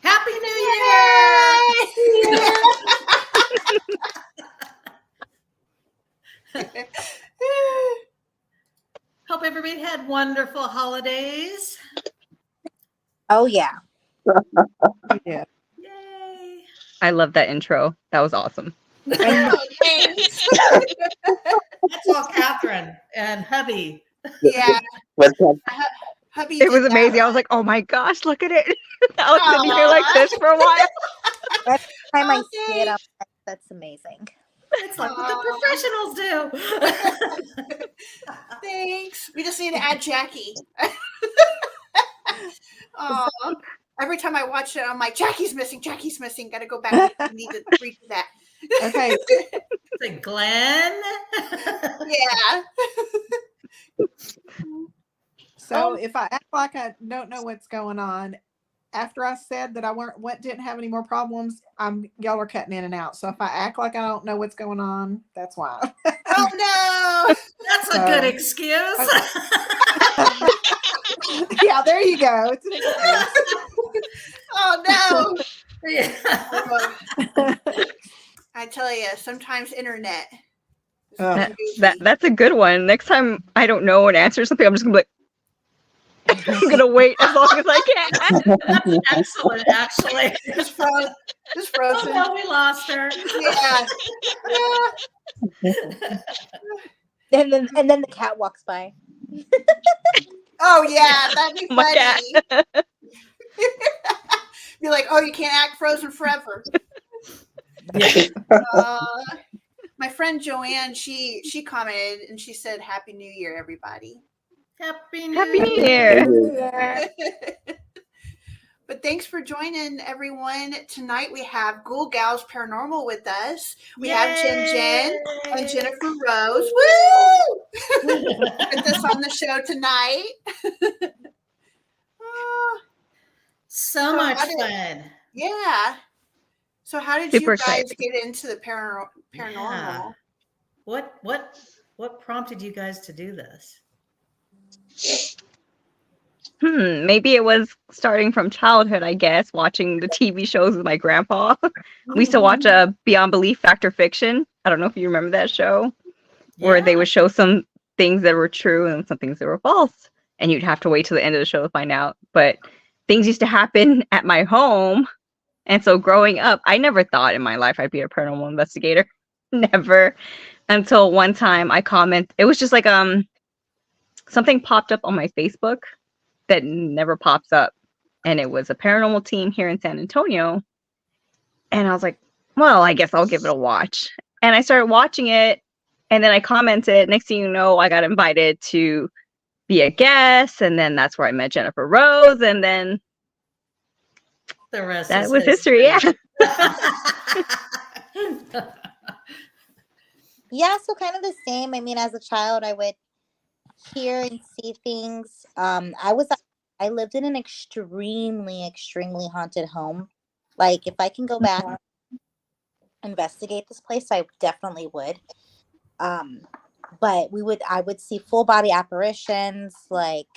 Happy New Year! Hope everybody had wonderful holidays. Oh, yeah. Yeah. Yay! I love that intro. That was awesome. Oh, thanks. That's all Catherine and hubby. Yeah. What's up? Hubby It was did that amazing. I was one. like, oh my gosh, look at it. I was sitting here like this for a while. Every time I Oh, see it, I'm like, that's amazing. It's like what the professionals do. Thanks. We just need to add Jackie. Every time I watch it, I'm like, Jackie's missing. Jackie's missing. Got to go back. We need to read that. Okay. Like Glenn. Yeah. So if I act like I don't know what's going on, after I said that I didn't have any more problems, y'all are cutting in and out. So if I act like I don't know what's going on, that's why. Oh no. That's a good excuse. Yeah, there you go. It's an excuse. Oh no. Yeah. I tell you, sometimes internet. That's a good one. Next time I don't know an answer to something, I'm just gonna be like, I'm gonna wait as long as I can. That's excellent, actually. Just frozen. Oh, no, we lost her. Yeah. And then the cat walks by. Oh yeah, that'd be My cat. funny. Be like, oh, you can't act frozen forever. My friend Joanne, she commented and she said, "Happy New Year, everybody." Happy New Happy New Year. Year. But thanks for joining, everyone. Tonight we have Ghoul Gals Paranormal with us. We have Jen and Jennifer Rose. Woo! With us on the show tonight. So much fun. Yeah. So how did Super you guys exciting. get into the paranormal? Yeah. What prompted you guys to do this? Maybe it was starting from childhood, I guess, watching the TV shows with my grandpa. We used to watch Beyond Belief, Fact or Fiction. I don't know if you remember that show, where they would show some things that were true and some things that were false. And you'd have to wait till the end of the show to find out. But things used to happen at my home. And so growing up, I never thought in my life I'd be a paranormal investigator. Never. Until one time I it was just like something popped up on my Facebook that never pops up. And it was a paranormal team here in San Antonio. And I was like, well, I guess I'll give it a watch. And I started watching it. And then I commented. Next thing you know, I got invited to be a guest. And then that's where I met Jennifer Rose. And then the rest that was history. Yeah. Yeah, so kind of the same. I mean, as a child, I would hear and see things. I lived in an extremely extremely haunted home. Like, if I can go back and investigate this place, I definitely would. But I would see full body apparitions. Like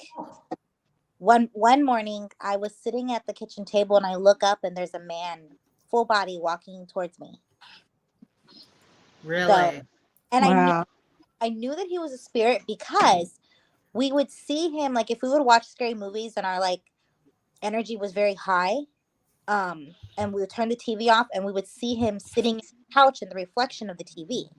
one morning I was sitting at the kitchen table and I look up and there's a man full body walking towards me. Really? So, and Wow. I knew that he was a spirit because we would see him, like, if we would watch scary movies and our like energy was very high, and we would turn the TV off and we would see him sitting on the couch in the reflection of the TV.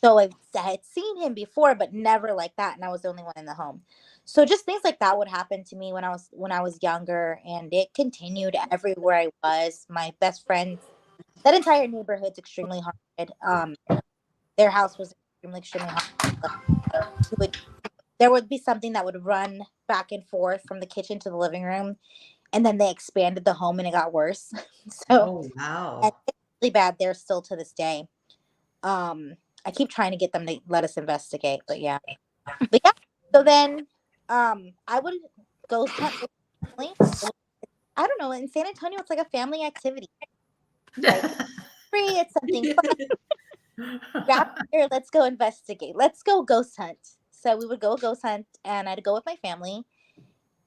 So I had seen him before, but never like that, and I was the only one in the home. So just things like that would happen to me when I was younger, and it continued everywhere I was. My best friends, that entire neighborhood's extremely haunted. Their house was extremely haunted. He would There would be something that would run back and forth from the kitchen to the living room, and then they expanded the home and it got worse. So Oh, and wow. it's really bad there still to this day. I keep trying to get them to let us investigate, but yeah. So then I would go hunt with family. I don't know, in San Antonio it's like a family activity. Like free, it's something fun. Grab here, let's go investigate. Let's go ghost hunt. So we would go ghost hunt, and I'd go with my family.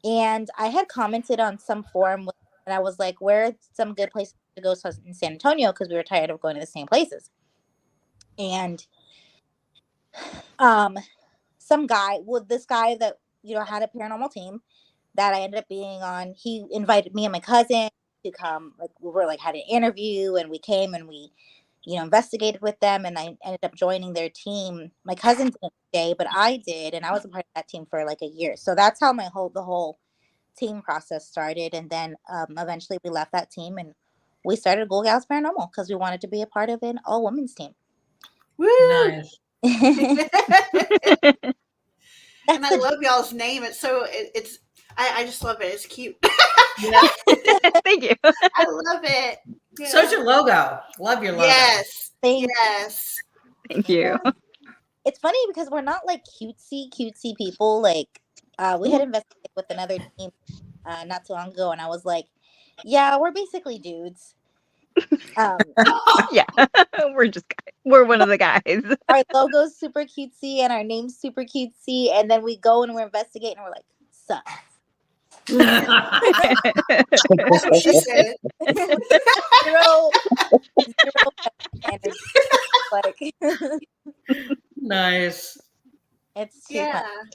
And I had commented on some forum, and I was like, where are some good places to ghost hunt in San Antonio? Because we were tired of going to the same places. And some guy, this guy that, had a paranormal team that I ended up being on, he invited me and my cousin to come. Like, we were like, had an interview, and we came and we investigated with them, and I ended up joining their team. My cousin didn't stay, but I did, and I was a part of that team for like a year. So that's how the whole team process started. And then eventually we left that team and we started Ghoul Gals Paranormal because we wanted to be a part of an all women's team. Woo! Nice. And I love y'all's name. It's so I just love it. It's cute. Yeah. Thank you. I love it. Yeah. So's your logo. Love your logo. Yes. Thank Yes. Thank you. It's funny because we're not like cutesy people. Like we had investigated with another team not too long ago, and I was like, yeah, we're basically dudes. Yeah, we're one of the guys. Our logo's super cutesy and our name's super cutesy, and then we go and we're investigating and we're like, suck. That's what she said. zero energy. Like Nice. it's too Yeah. fun.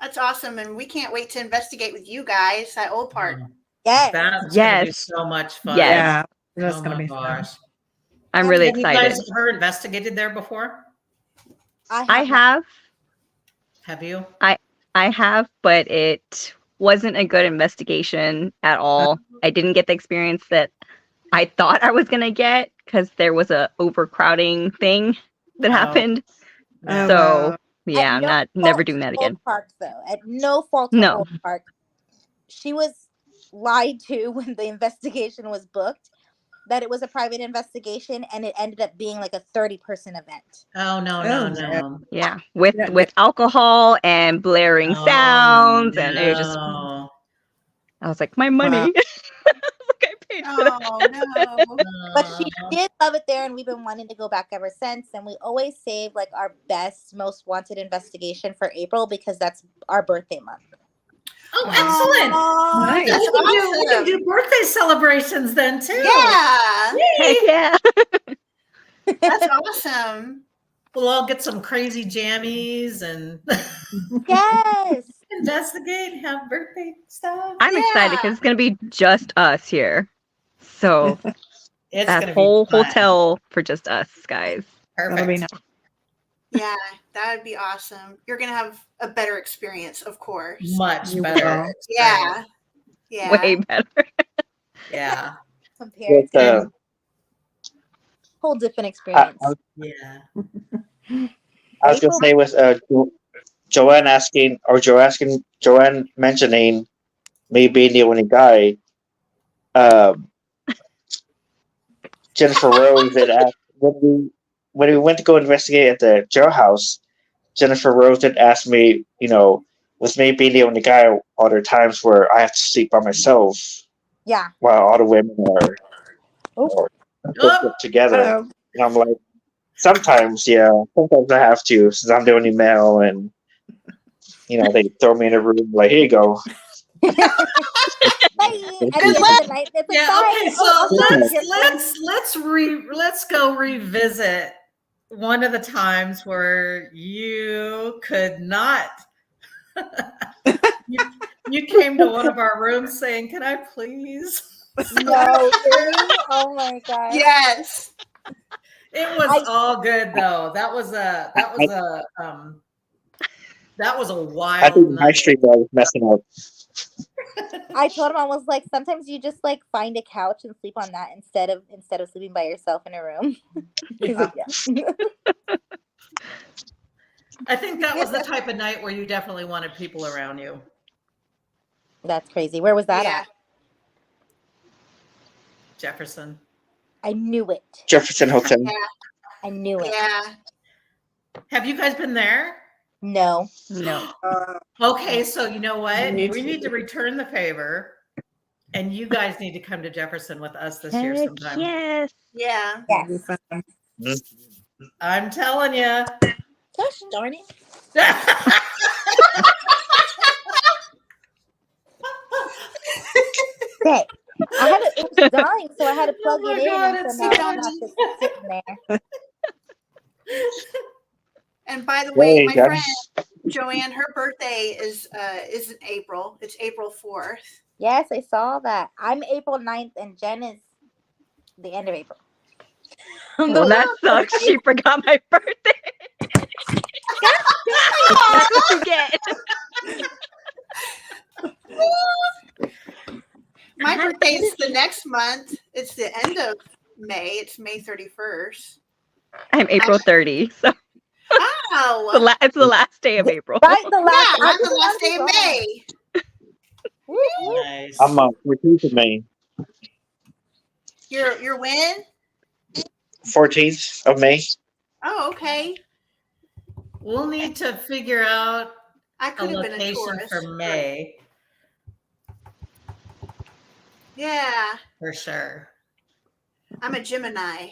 That's awesome. And we can't wait to investigate with you guys that old part. Yes. That's gonna be Yes. so much fun. Yes. Yeah, that's Oh gonna my be fun. gosh. I'm really Have excited. you guys ever investigated there before? I have, Have you? I have, but it wasn't a good investigation at all. I didn't get the experience that I thought I was gonna get because there was a overcrowding thing that Oh. happened. Yeah. So yeah, I'm At no never fault doing that to again. Oak Park, though. At no fault to No. Oak Park. She was lied to when the investigation was booked that it was a private investigation, and it ended up being like a 30-person event. Oh no, Oh, no. Yeah, with Yeah. alcohol and blaring Oh, sounds, and it was just. no. I was like, my money. Wow. Look, I paid for that. Oh no. But she did love it there, and we've been wanting to go back ever since. And we always save like our best, most wanted investigation for April because that's our birthday month. Oh, excellent. Aw, Nice. that's We can awesome. do birthday celebrations then too. Yeah, Heck yeah. that's awesome. We'll all get some crazy jammies and Yes. investigate, have birthday stuff. I'm excited because it's going to be just us here. So It's that gonna whole be fun. hotel for just us, guys. That'll Perfect. be nice. Yeah, that would be awesome. You're gonna have a better experience, of course. Much You better. will. Yeah, yeah. Way better. Yeah. Compared With, to whole different experience. Yeah. I was gonna say with Joanne mentioning me being the only guy. Jennifer Rose had asked when we went to go investigate at the jailhouse. Jennifer Rose had asked me, with me being the only guy, are there times where I have to sleep by myself Yeah. while all the women are Oh. together? Uh, And I'm like, sometimes, yeah. Sometimes I have to, since I'm the only male, and they throw me in a room like, here you go. Bye. At the end of the night, it's like, Yeah. bye. Okay. Oh, So I'll see you again. let's go revisit one of the times where you could not. you came to one of our rooms saying, "Can I please?" No, really? Oh my god. Yes. It was all good though. That was a That was a I wild think my night. stream was messing up. I told him, I was like, sometimes you just like find a couch and sleep on that instead of sleeping by yourself in a room. He's like, yeah. I think that was the type of night where you definitely wanted people around you. That's crazy. Where was that Yeah. at? Jefferson. I knew it. Jefferson Hotel. Yeah. I knew it. Yeah. Have you guys been there? No. No. Okay, so you know what? Me We too. need to return the favor, and you guys need to come to Jefferson with us this year Heck sometime. yes. Yeah. That'd be Yes. fun. I'm telling you. Gosh darn it. Okay. It was dying, so I had to plug Oh my it in, God, and it's so now so it's just sitting there. And by the way, Hey, my guys. friend Joanne, her birthday is in April. It's April 4th. Yes, I saw that. I'm April 9th, and Jen is the end of April. Well, that sucks. She forgot my birthday. That's what you get. My birthday is the next month. It's the end of May. It's May 31st. I'm April 30, so Oh, it's the last day of April. Right, the yeah, last. I'm the last day of May. Nice. I'm 14th of May. You're when? 14th of May. Oh, okay. We'll need to figure out I a could have been a location Taurus. for May Yeah, for sure. I'm a Gemini.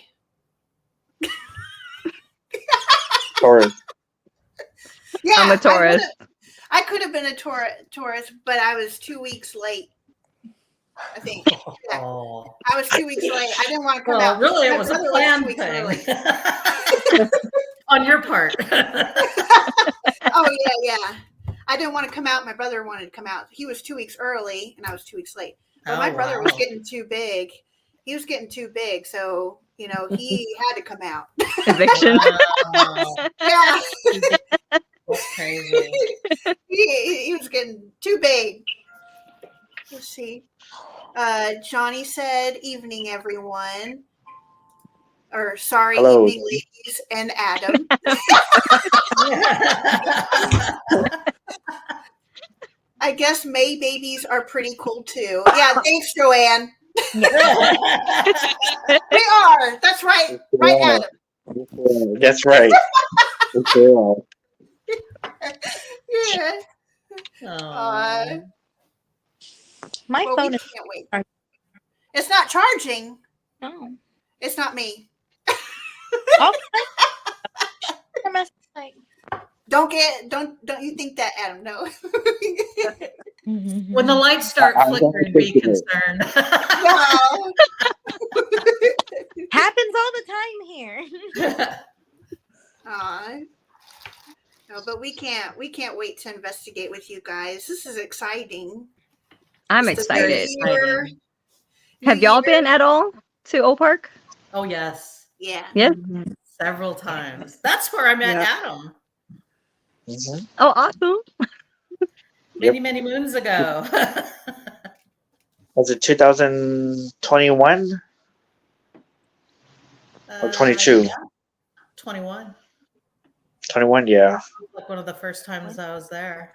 Taurus. Yeah, I'm a Taurus. I could have been a Taurus, but I was 2 weeks late. I think. Yeah. Oh. I was 2 weeks late. I didn't want to come Well, out. really, My it was a brother planned 2 weeks thing early. on your part. Oh yeah. I didn't want to come out. My brother wanted to come out. He was 2 weeks early, and I was 2 weeks late. But Oh, my brother was wow. getting too big. He was getting too big, so he had to come out. Eviction. Wow. Yeah, That's crazy. he was getting too big. Let's see. Johnny said, "Evening, everyone." Or sorry, Hello. evening, ladies and Adam. I guess May babies are pretty cool too. Yeah, thanks, Joanne. We are. That's right. Right, Yeah. Adam. That's right. Yeah. Yeah. Oh. My Well, phone we is. can't wait. It's not charging. Oh. It's not me. Don't you think that, Adam? No. When the lights start I'm flickering, gonna be take it. concerned. No. Happens all the time here. Aw. No, but we can't wait to investigate with you guys. This is exciting. I'm It's the excited. new year. Have New y'all year. been at all to Oak Park? Oh, yes. Yeah. Yes. Several times. That's where I met Yeah. Adam Mhm. Oh, awesome. many, many moons ago. Was it 2021 or 22? Yeah, 21. 21, yeah. Like one of the first times I was there.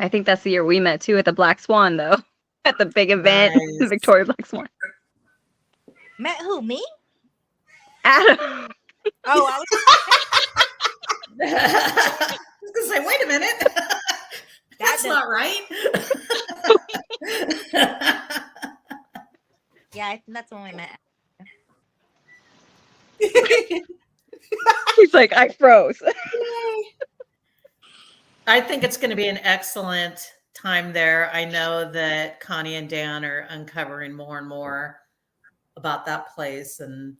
I think that's the year we met too at the Black Swan, though. At the big event, the Nice. Victoria Black Swan. Met who? Me? Adam. Oh, I was. I was going to say, wait a minute. That's not right. Yeah, I think that's when we met. He's like, I froze. I think it's going to be an excellent time there. I know that Connie and Dan are uncovering more and more about that place. And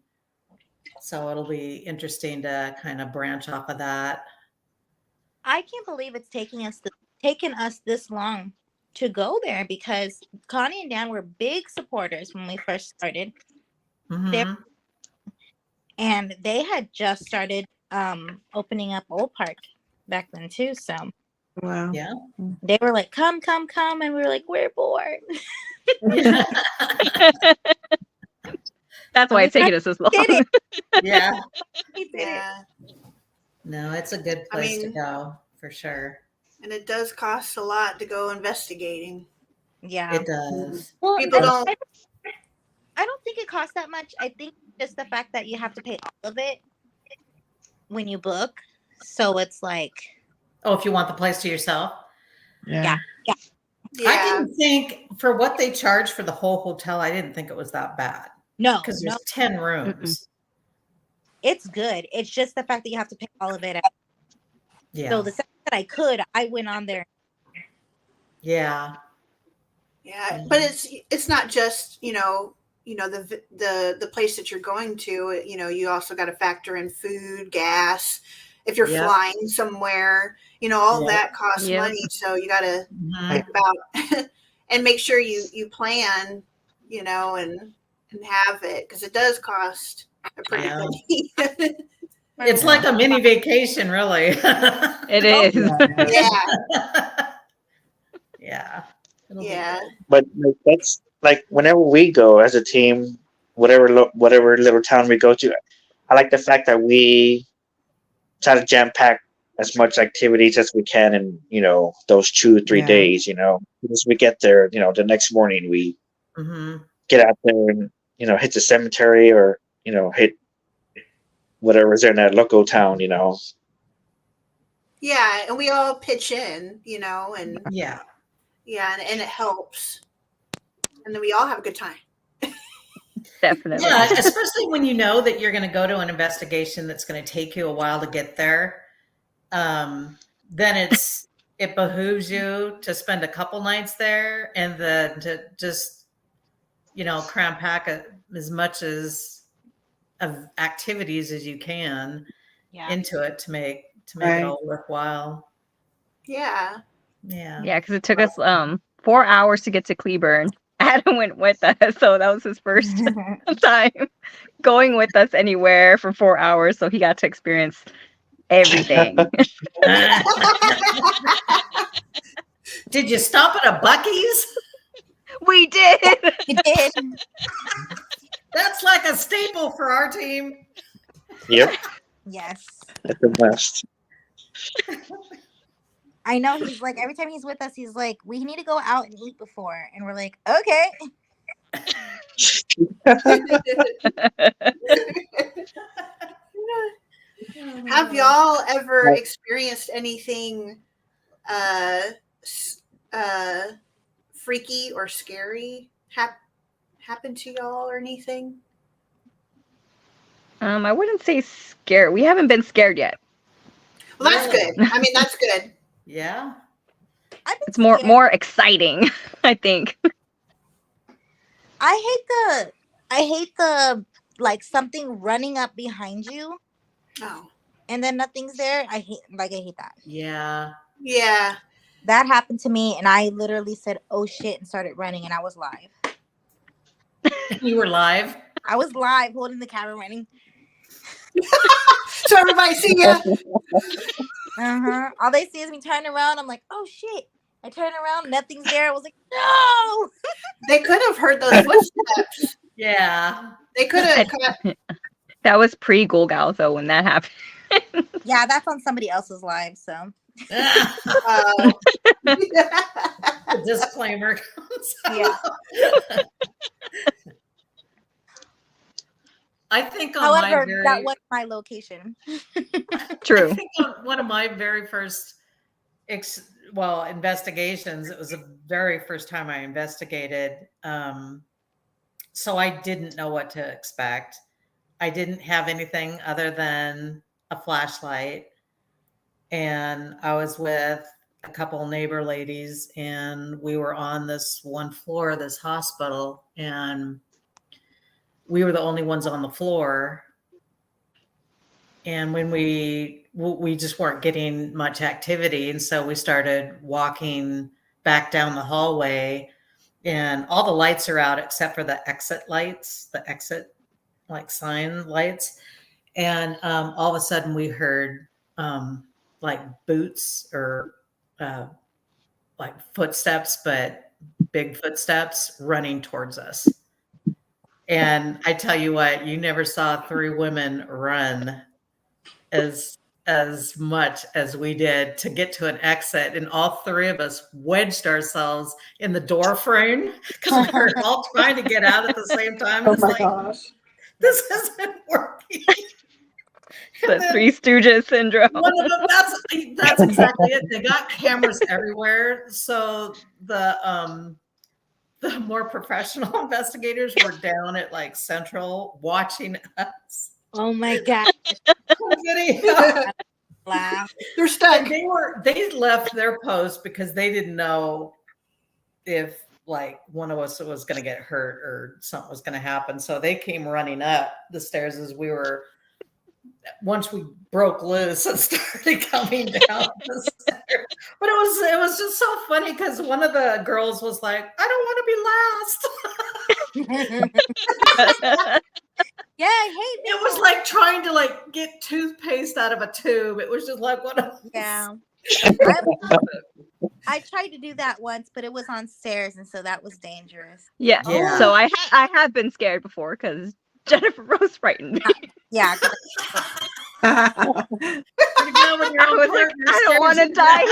so it'll be interesting to kind of branch off of that. I can't believe it's taken us this long to go there, because Connie and Dan were big supporters when we first started, Mhm. and they had just started opening up Old Park back then too. So Wow. Yeah. they were like, come, come, come. And we were like, we're bored. Yeah. That's why it's taking us this long. Did it. Yeah. We did it. Yeah. No, it's a good I place to mean- go for sure. And it does cost a lot to go investigating. Yeah. It does. Well, People don't. I don't think it costs that much. I think just the fact that you have to pay all of it when you book. So it's like, Oh, if you want the place to yourself. Yeah. yeah. Yeah. I didn't think for what they charge for the whole hotel, I didn't think it was that bad No, because no, there's 10 rooms. it's good. It's just the fact that you have to pay all of it. Yeah. So the second that I could, I went on there. Yeah. Yeah, but it's not just the place that you're going to. You also got to factor in food, gas. If you're Yep. flying somewhere, all Yep. that costs Yep. money. So you got to Mhm. think about and make sure you plan, and have it because it does cost a pretty Yeah. penny. It's like a mini vacation, really. It is. Yeah, Yeah. It'll be yeah, good. But like, that's like whenever we go as a team, whatever little town we go to, I like the fact that we try to jam pack as much activities as we can in those 2-3 Yeah. days. As we get there, the next morning we Mhm. get out there and hit the cemetery or hit whatever's there in that local town. yeah, and we all pitch in, and Yeah. yeah, and it helps, and then we all have a good time. Definitely. Yeah, especially when you know that you're going to go to an investigation that's going to take you a while to get there. Then it behooves you to spend a couple nights there and then to just cram pack as much of activities as you can Yeah. into it to make Right. it all worthwhile. Yeah. Yeah. Yeah, because it took us 4 hours to get to Cleburne. Adam went with us, so that was his first time going with us anywhere for 4 hours. So he got to experience everything. Did you stop at a Buc-ee's? We did. We did. That's like a staple for our team. Yep, Yes. that's the best. I know he's like, every time he's with us, he's like, we need to go out and eat before. And we're like, okay. Have y'all ever experienced anything freaky or scary happen to y'all or anything? I wouldn't say scared. We haven't been scared yet. Well, that's Really? good. I mean, that's good. Yeah. It's more exciting, I think. I hate the like something running up behind you Oh, and then nothing's there. I hate that. Yeah. yeah. That happened to me and I literally said, oh shit, and started running and I was live. You were live? I was live holding the camera running. So everybody see ya. All they see is me turn around. I'm like, oh shit. I turn around, nothing's there. I was like, no. They could have heard those footsteps. Yeah. They could have. That was pre-Ghoul Gals, though, when that happened. Yeah, that's on somebody else's live. So The disclaimer comes yeah. out. I think on However, my that was my location. True. I think on one of my very first investigations, it was the very first time I investigated. So I didn't know what to expect. I didn't have anything other than a flashlight. And I was with a couple neighbor ladies, and we were on this one floor of this hospital, and we were the only ones on the floor. And when we just weren't getting much activity, and so we started walking back down the hallway, and all the lights are out except for the exit lights, the exit like sign lights. And all of a sudden we heard like boots or like footsteps, but big footsteps running towards us. And I tell you what, you never saw 3 women run as much as we did to get to an exit, and all 3 of us wedged ourselves in the door frame because we were all trying to get out at the same time. Oh It's my like, gosh. this isn't working. The And then Three Stooges syndrome. one of them, that's exactly it. They got cameras everywhere, so the more professional investigators were down at like Central watching us. Oh my god. Video. Laugh. They're stuck. And they left their post because they didn't know if like one of us was going to get hurt or something was going to happen. So they came running up the stairs as we were, once we broke loose and started coming down the stairs. But it was just so funny because one of the girls was like, I don't want to be last. Yeah, I hate It was like trying to like get toothpaste out of a tube. It was just like what a Yeah. I tried to do that once, but it was on stairs, and so that was dangerous. Yeah. Yeah. So I have been scared before because Jennifer Rose frightened me. Yeah. I was like, I don't want to die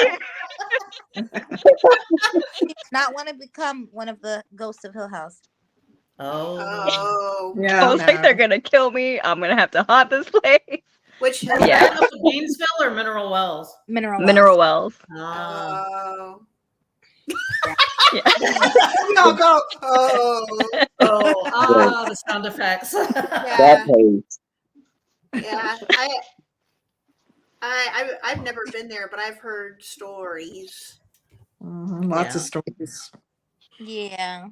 here. Not want to become one of the ghosts of Hill House. Oh. Yeah. I was like, they're gonna kill me. I'm gonna have to haunt this place. Which Yeah. Gainesville or Mineral Wells? Mineral Wells. Oh. Yeah. No, go. Oh. The sound effects. Yeah. place. Yeah. I've never been there, but I've heard stories. Lots of stories. Yeah.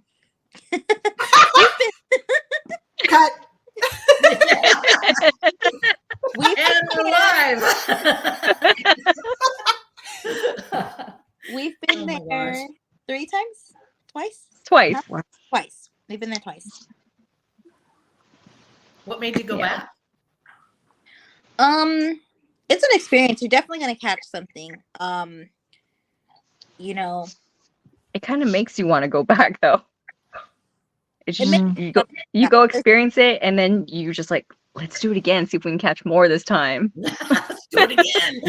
Cut. And we're live. We've been Oh my there gosh. 3 times? Twice. Twice. We've been there twice. What made you go Yeah. back? It's an experience. You're definitely gonna catch something. You know, It kind of makes you want to go back though. It's It just makes- you go experience it and then you just like, let's do it again, see if we can catch more this time. Let's do it again.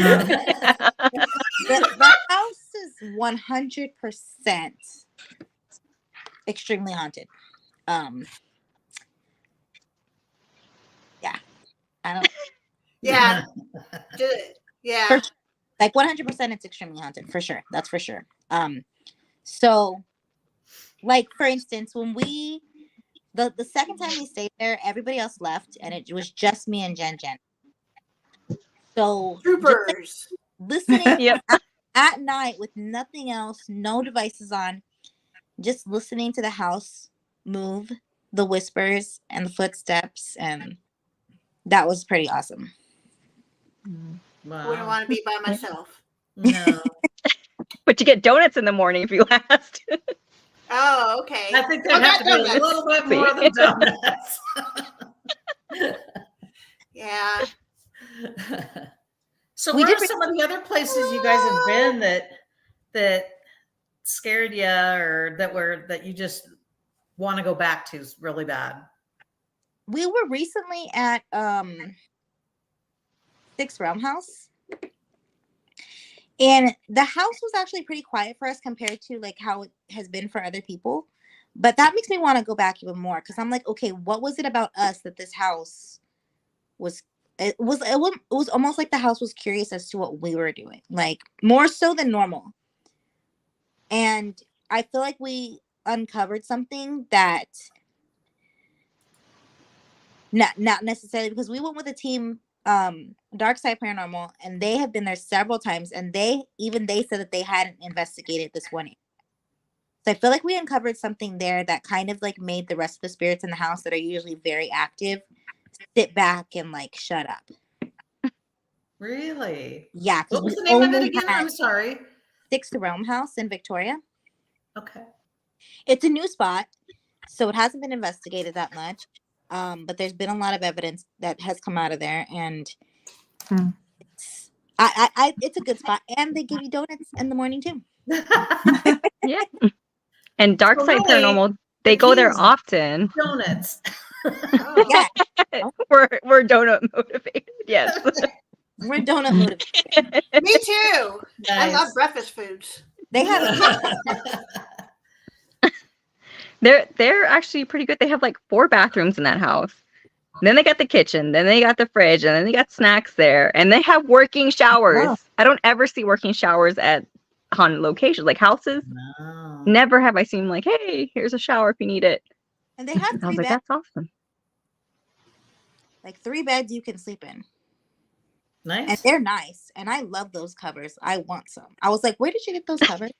the house is 100% extremely haunted. Yeah, I don't Yeah. Yeah. For- like 100% it's extremely haunted for sure. That's for sure. So like for instance, when we the second time we stayed there, everybody else left and it was just me and Jen. So just, like, Troopers. listening Yep. at night with nothing else, no devices on, just listening to the house move, the whispers and the footsteps, and that was pretty awesome. Wouldn't Wow. want to be by myself. No. But you get donuts in the morning if you last. Oh, okay. I think there'd have to be a donuts. little bit more than donuts. Yeah. So We where are did- some of the other places you guys have been that scared you or that you just want to go back to really bad? We were recently at Six Realm House. And the house was actually pretty quiet for us compared to like how it has been for other people. But that makes me want to go back even more because I'm like, okay, what was it about us that this house was? It was almost like the house was curious as to what we were doing, like more so than normal. And I feel like we uncovered something that not necessarily because we went with a team, Dark Side Paranormal, and they have been there several times, and they said that they hadn't investigated this one. So I feel like we uncovered something there that kind of like made the rest of the spirits in the house that are usually very active sit back and like shut up. Really? Yeah. What was we the name of only it again? had I'm sorry. Six Realm House in Victoria. Okay. It's a new spot, so it hasn't been investigated that much. But there's been a lot of evidence that has come out of there, and It's a good spot, and they give you donuts in the morning too. Yeah. And Dark So Side really, Paranormal, the they go key there is often. donuts. Oh. Yeah, We're donut motivated. Yes. we're donut motivated. Me too. I love Nice. breakfast foods. They have They're actually pretty good. They have like 4 bathrooms in that house. Then they got the kitchen, then they got the fridge, and then they got snacks there. And they have working showers. Wow. I don't ever see working showers at haunted locations, like houses. No. Never have I seen like, hey, here's a shower if you need it. and they have I 3 was like, beds, that's awesome. like 3 beds you can sleep in, and Nice. they're nice. And I love those covers. I want some. I was like, where did you get those covers?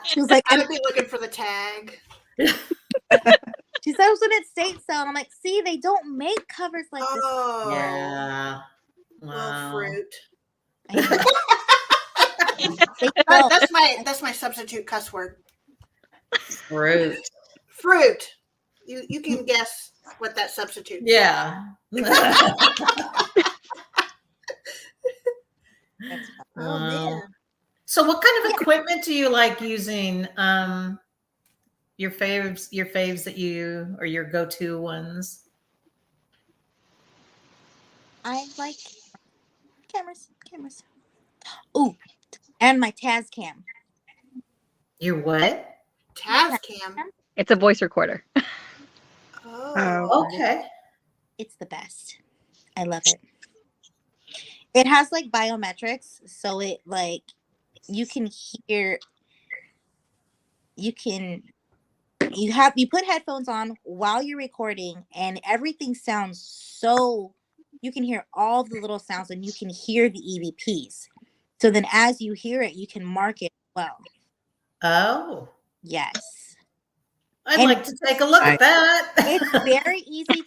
She was like, I would be looking for the tag. she said it was in its state sale. And I'm like, see, they don't make covers like this. Oh, Yeah. well, Wow. fruit. I know. They don't. That's my substitute cuss word. Fruit. Fruit. You can guess what that substitute. Yeah. That's- Oh man. So what kind of equipment do you like using? Your faves that you, or your go-to ones? I like cameras. Ooh, and my Taz cam. Your what? Tascam. It's a voice recorder. Oh. Okay. It's the best. I love it. It has like biometrics, so it like you can hear. You put headphones on while you're recording, and everything sounds so. You can hear all the little sounds, and you can hear the EVPs. So then, as you hear it, you can mark it well. Oh, Yes. I'd And- like to take a look at that. It's very easy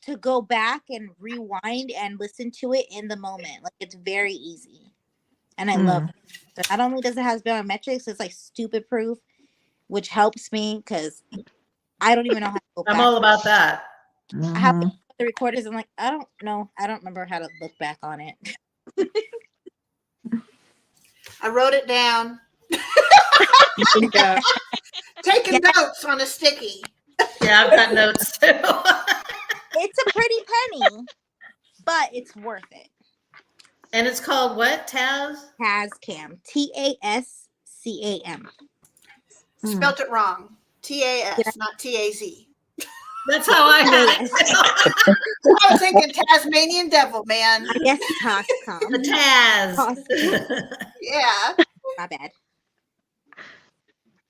to go back and rewind and listen to it in the moment. Like it's very easy, and I love it. So not only does it have biometrics, it's like stupid proof, which helps me because I don't even know how to go back. I'm all about that. I have the recorders. I'm like, I don't know. I don't remember how to look back on it. I wrote it down. Yeah. Taking notes on a sticky. Yeah, I've got notes too. It's a pretty penny, but it's worth it. And it's called what? Taz? Tascam. TASCAM. Spelt it wrong. TAS, not TAZ. That's how I had it. I was thinking Tasmanian devil, man. I guess Tascam. The Taz. Yeah. My bad.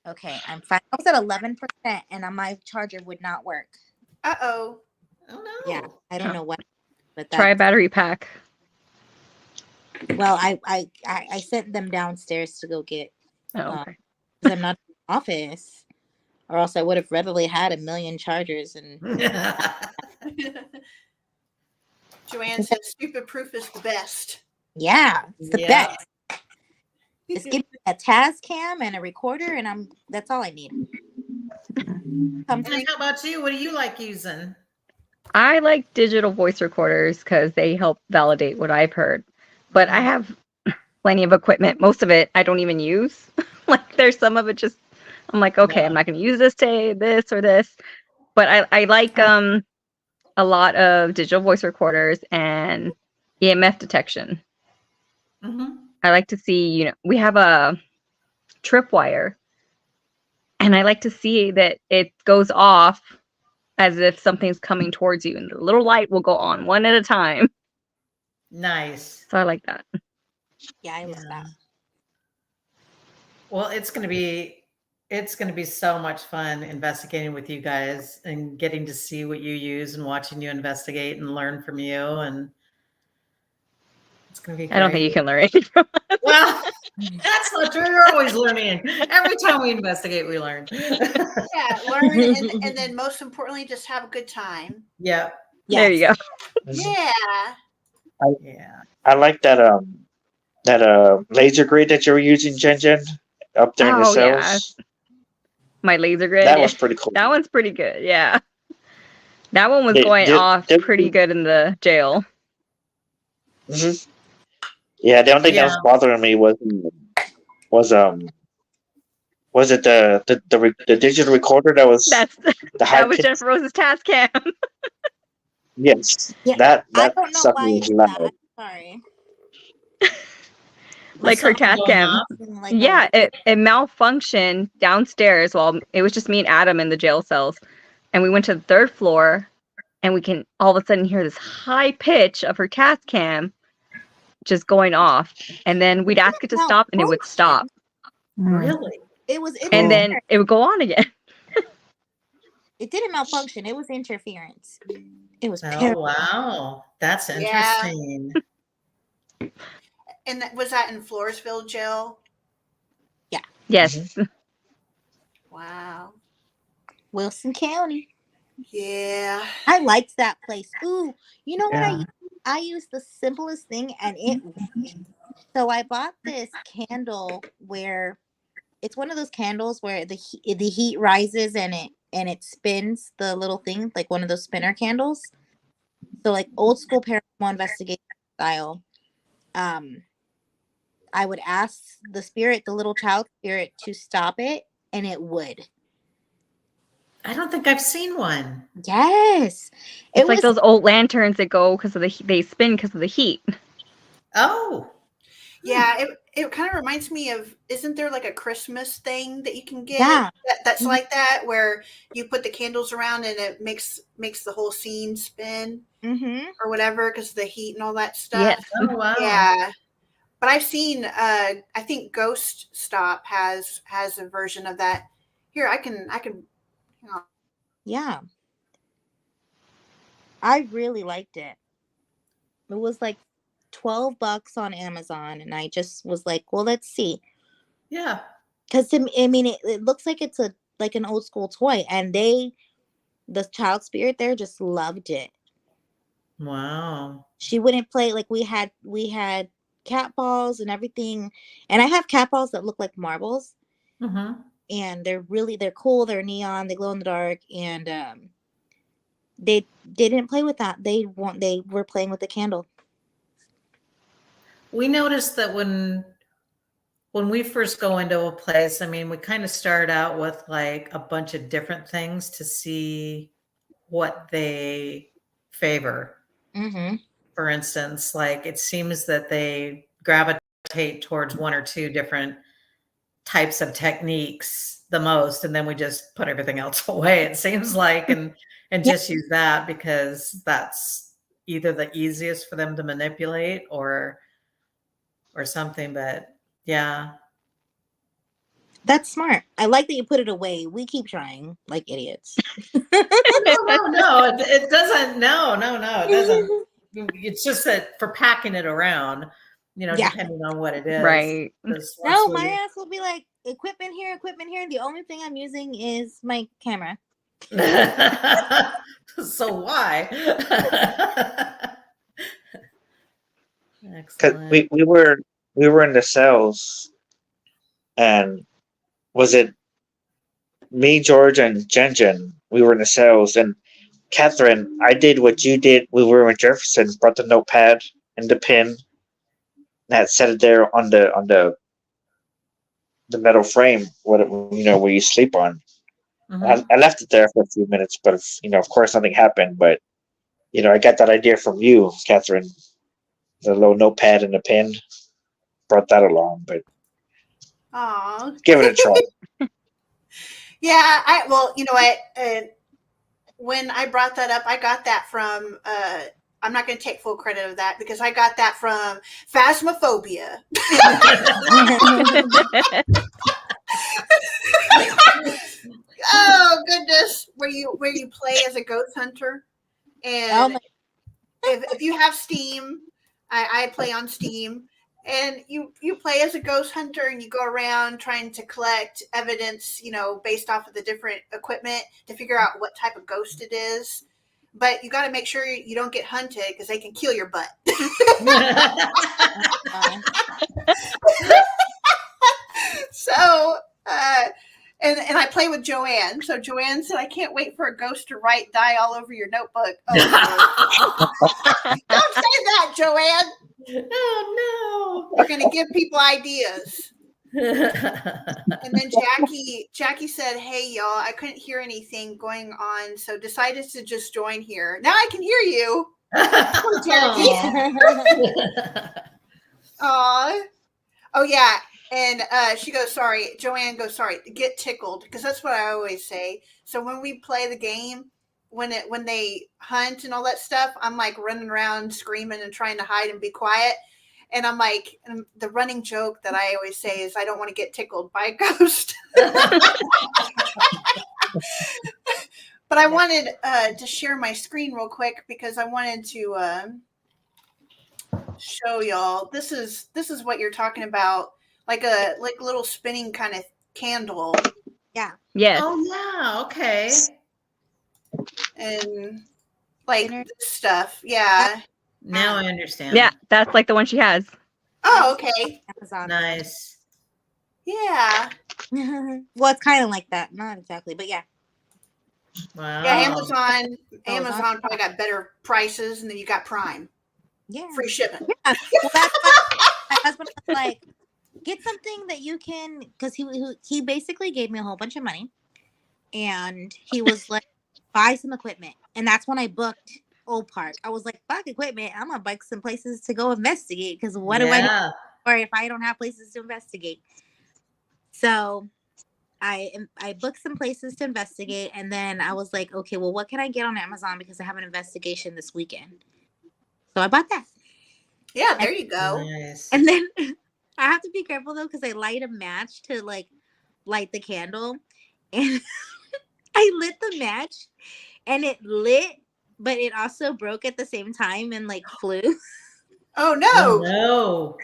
Okay, I'm fine. I was at 11%, and my charger would not work. Uh-oh. Oh no. Yeah, I don't know what, but Try a that. battery pack. Well, I sent them downstairs to go get. Oh, okay. Because I'm not in the office, or else I would have readily had 1,000,000 chargers. And Joanne said stupid proof is the best. yeah, it's the Yeah. best. Just give me a Tascam and a recorder, and that's all I need. And how about you? What do you like using? I like digital voice recorders because they help validate what I've heard. But I have plenty of equipment. Most of it I don't even use. Like there's some of it just I'm like, okay, I'm not going to use this today, this or this. But I like a lot of digital voice recorders and EMF detection. Mm-hmm. I like to see, we have a tripwire, and I like to see that it goes off as if something's coming towards you, and the little light will go on one at a time. Nice. So I like that. Yeah, I love that. Well, it's going to be so much fun investigating with you guys and getting to see what you use and watching you investigate and learn from you. And it's going to be great. I don't think you can learn anything from us. Well, that's not true. You're always learning. Every time we investigate, we learn. Yeah, learn and then most importantly, just have a good time. Yeah. There you go. Yeah. Yeah. I like that laser grid that you were using, Jen, up there in the Oh, yeah. cells. My laser grid. That was pretty cool. That one's pretty good. Yeah. That one was They- going they- off they- pretty good in the jail. Mhm. Yeah, the only thing that was Yeah. bothering me was it the digital recorder that was That's the high that was pitch? Jennifer Rose's task cam. Yes, Yeah, that I that don't know sucked why me it's loud. that. Sorry. Was Like her something task going cam. off? Like Yeah, it malfunctioned downstairs. Well, it was just me and Adam in the jail cells. And we went to the 3rd floor, and we can all of a sudden hear this high pitch of her task cam just going off. And then we'd ask it to stop, and it would stop. Really? It was Cool. And then it would go on again. it didn't malfunction. It was interference. It was Oh, wow. That's Yeah. interesting. And was that in Floresville jail? Yes. Wow. Wilson County. Yeah. I liked that place. Ooh, you know what Yeah. I used the simplest thing and it worked. So I bought this candle where it's one of those candles where the heat rises and it spins the little thing, like one of those spinner candles. So like old school paranormal investigation style. I would ask the spirit, the little child spirit, to stop it, and it would. I don't think I've seen one. Yes. It's like those old lanterns that go because of they spin because of the heat. Oh. Yeah, it kind of reminds me of, isn't there like a Christmas thing that you can get Yeah. that's Mhm. like that, where you put the candles around and it makes the whole scene spin Mm-hmm. or whatever because of the heat and all that stuff. Yes. Oh, wow. Yeah. But I've seen I think Ghost Stop has a version of that. Here, I can Yeah. I really liked it. It was like $12 on Amazon, and I just was like, well, let's see. Yeah. Because I mean, it looks like it's like an old school toy, and the child spirit there just loved it. Wow. She wouldn't play, like we had cat balls and everything, and I have cat balls that look like marbles, Mm-hmm. and they're cool, they're neon, they glow in the dark, and they didn't play with that. They were playing with the candle. We noticed that when we first go into a place, I mean, we kind of start out with like a bunch of different things to see what they favor. Mm-hmm. For instance, like it seems that they gravitate towards one or two different types of techniques the most, and then we just put everything else away, it seems like, and just use that because that's either the easiest for them to manipulate or something. But yeah. That's smart. I like that you put it away. We keep trying like idiots. No, it doesn't. No, it doesn't. It's just that for packing it around, Yeah. depending on what it is. Right. No, my ass will be like, equipment here. And the only thing I'm using is my camera. So why? Because Excellent. we were in the cells, and was it me, George, and Jen? We were in the cells, and Catherine, I did what you did. We were in Jefferson, brought the notepad and the pen, and had set it there on the metal frame, where you sleep on. Mhm. I left it there for a few minutes, but of course nothing happened. But I got that idea from you, Catherine. The little notepad and the pen, brought that along, but Aw. give it a try. Yeah, well, you know what? When I brought that up, I got that from I'm not going to take full credit of that because I got that from Phasmophobia. Oh goodness, where you play as a ghost hunter, and if you have Steam, I play on Steam, and you play as a ghost hunter and you go around trying to collect evidence, based off of the different equipment to figure out what type of ghost it is. But you got to make sure you don't get hunted because they can kill your butt. So, and I play with Joanne. So Joanne said, "I can't wait for a ghost to die all over your notebook." Oh, don't say that, Joanne. Oh You're going to give people ideas. no. And then Jackie said, "Hey y'all, I couldn't hear anything going on, so decided to just join here. Now I can hear you." Aw. Oh yeah. And she goes, sorry. Joanne goes, sorry. Get tickled, because that's what I always say. So when we play the game, when they hunt and all that stuff, I'm like running around screaming and trying to hide and be quiet. And I'm like, and the running joke that I always say is, I don't want to get tickled by a ghost. But I wanted to share my screen real quick because I wanted to show y'all. This is what you're talking about, like a little spinning kind of candle. Yeah. Yes. Oh yeah, okay. And like Spinner. this stuff. Yeah. Now I understand. Yeah, that's like the one she has. Oh, okay. Amazon. Nice. Yeah. Well, it's kind of like that. Not exactly, but yeah. Wow. Yeah, Oh, Amazon probably got better prices, and then you got Prime. Yeah. Free shipping. Yeah. Well, that's why my husband was like, get something that you can, because he basically gave me a whole bunch of money, and he was like, buy some equipment, and that's when I booked Old Park. I was like, fuck equipment, I'm gonna book some places to go investigate, because what do I know, or if I don't have places to investigate? So I booked some places to investigate, and then I was like, okay, well, what can I get on Amazon, because I have an investigation this weekend. So I bought that. Yeah, there you go. Nice. And then I have to be careful though, because I light a match to like light the candle, and I lit the match, and it lit, but it also broke at the same time and like flew. Oh Oh no. no.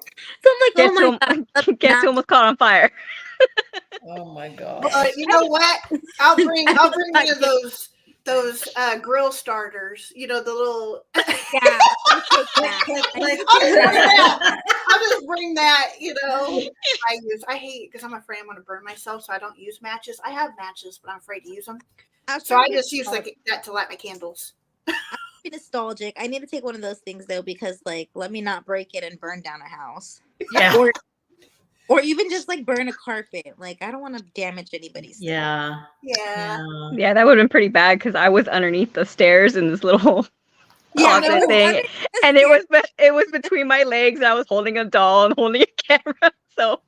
So I'm like, oh my god, Guess who almost caught on fire? Oh my god. You know what? I'll bring one of those grill starters. You know, the little. Yeah, I'll take that. I'll just bring that. You know, I hate, because I'm afraid I'm going to burn myself, so I don't use matches. I have matches, but I'm afraid to use them. So I just use that to light my candles. Be nostalgic. I need to take one of those things though, because like, let me not break it and burn down a house. Yeah. Or even just like burn a carpet. Like, I don't want to damage anybody's stuff. Yeah. Yeah. Yeah, that would have been pretty bad, because I was underneath the stairs in this little closet thing, and it was between my legs. I was holding a doll and holding a camera, so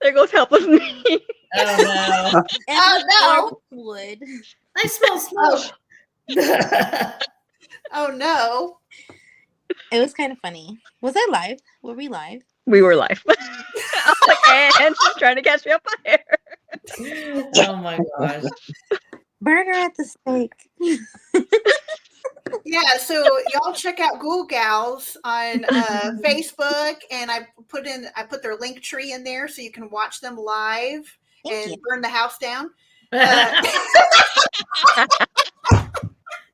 there goes helpless me. Oh no. Oh no. Wood. I smell smoke. Oh no. It was kind of funny. Was I live? Were we live? We were live. I was like, and she's trying to catch me on fire. Oh my gosh. Burner at the stake. Yeah, so y'all check out Ghoul Gals on Facebook, and I put their link tree in there so you can watch them live and burn the house down.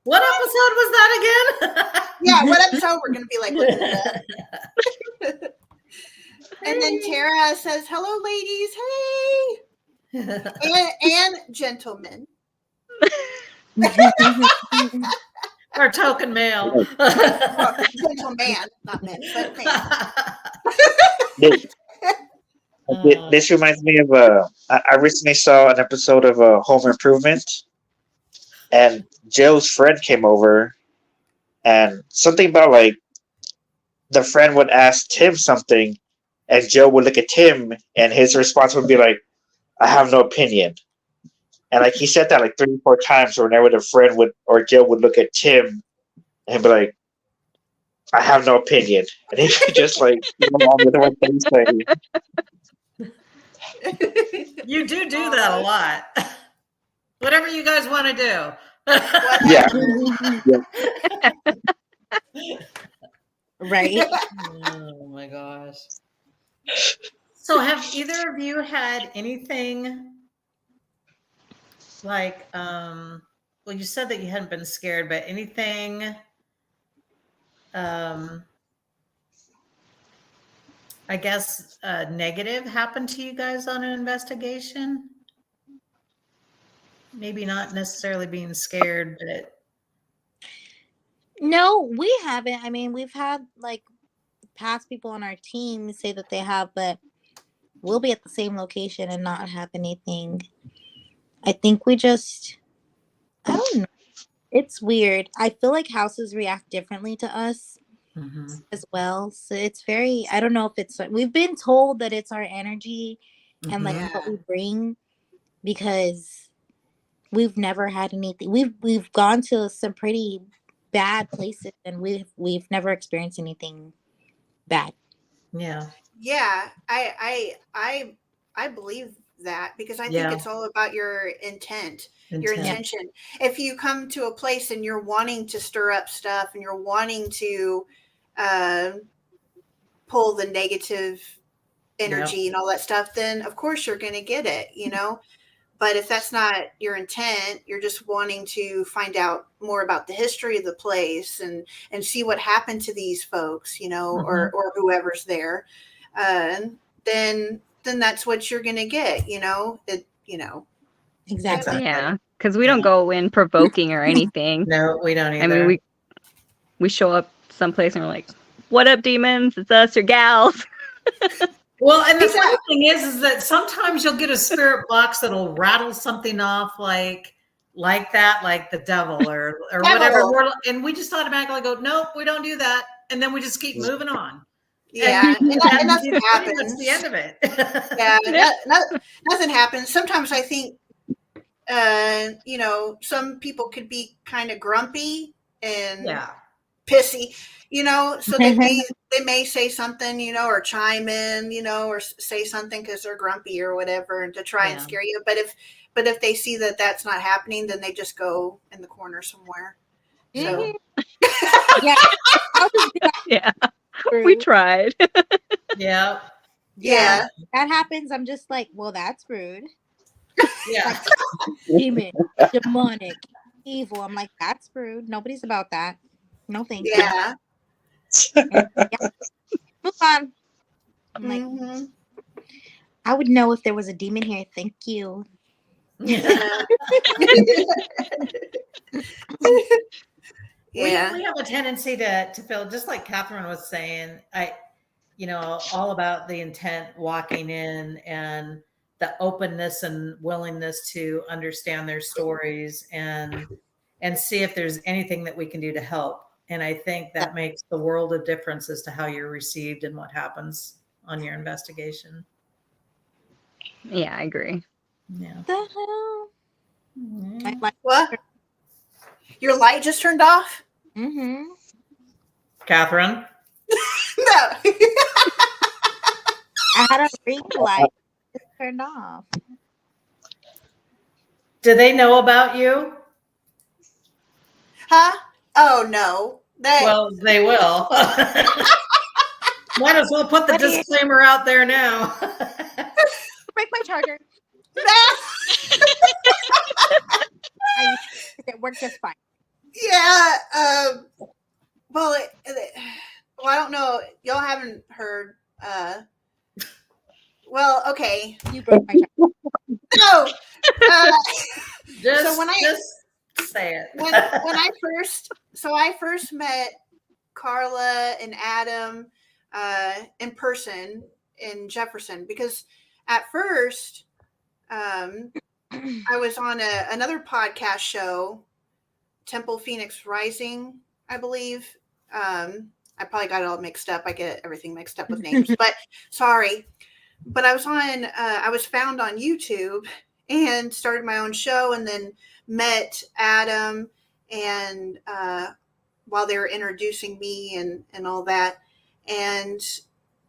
What episode was that again? Yeah, what episode we're gonna be like looking at that. And then Tara says, "Hello, ladies. Hey, and gentlemen." Or token male. Gentleman, not men, but man. This reminds me of I recently saw an episode of Home Improvement, and Jill's friend came over, and something about like the friend would ask Tim something, and Jill would look at Tim, and his response would be like, "I have no opinion." And like he said that like 3 or 4 times, whenever the friend would or Jill would look at Tim, and he'd be like, "I have no opinion," and he would just like go along with what they say. You do that a lot. Whatever you guys want to do. Yeah. Right? Oh my gosh. So have either of you had anything like well, you said that you hadn't been scared, but anything I guess negative happened to you guys on an investigation? Maybe not necessarily being scared, but No, we haven't. I mean, we've had like past people on our team say that they have, but we'll be at the same location and not have anything. I think I don't know. It's weird. I feel like houses react differently to us Mhm. as well. So it's very, I don't know if it's, we've been told that it's our energy and like Mhm. what we bring, because we've never had anything. We've gone to some pretty bad places and we've never experienced anything bad. Yeah. Yeah, I believe that, because I think Yeah. it's all about your intent, your Intent. intention. If you come to a place and you're wanting to stir up stuff and you're wanting to uh, pull the negative energy and all that stuff, then of course you're going to get it, you know. But if that's not your intent, you're just wanting to find out more about the history of the place and see what happened to these folks, you know, Mhm. or whoever's there, then that's what you're gonna get, you know. Exactly. Yeah, because we don't go in provoking or anything. No, we don't I either. mean, we show up someplace and we're like, "What up, demons? It's us, your gals." Well, and the Exactly. funny thing is that sometimes you'll get a spirit box that'll rattle something off like that, like the devil or whatever. Devil. And we just automatically go, nope, we don't do that, and then we just keep moving on. Yeah, and That's nothing pretty much happens. the end of it. Yeah, nothing happens. Sometimes I think, you know, some people could be kind of grumpy and Yeah. pissy, you know, so they may say something, you know, or chime in, you know, or say something because they're grumpy or whatever, and to try and Yeah. scare you. But if they see that that's not happening, then they just go in the corner somewhere. So Yeah. I'll just be like, Yeah, we rude. tried. Yeah. yeah, That happens. I'm just like, well, that's rude. Yeah. Demon, demonic, evil. I'm like, that's rude. Nobody's about that. No, thank you. yeah. And, yeah, move on. I'm like, Mhm. I would know if there was a demon here. Thank you. Yeah. Yeah. We have a tendency to feel just like Catherine was saying, all about the intent walking in and the openness and willingness to understand their stories and see if there's anything that we can do to help. And I think that makes the world of difference as to how you're received and what happens on your investigation. Yeah, I agree. Yeah. The hell? Mhm. I like, What? Your light just turned off? mm-hmm. Catherine? No. I had a ring light. It turned off. Do they know about you? Huh? Oh no. Well, they will. Might as well put the What is- disclaimer out there now. Break my charger. It worked just fine. Yeah. Well, I don't know. Y'all haven't heard. Well, okay. You broke my charger. No. Just, So when I- just say it. when I first met Carla and Adam in person in Jefferson, because at first I was on another podcast show, Temple Phoenix Rising, I believe. I probably got it all mixed up. I get everything mixed up with names, but sorry. But I was on. I was found on YouTube and started my own show, and then met Adam, and while they were introducing me and all that, and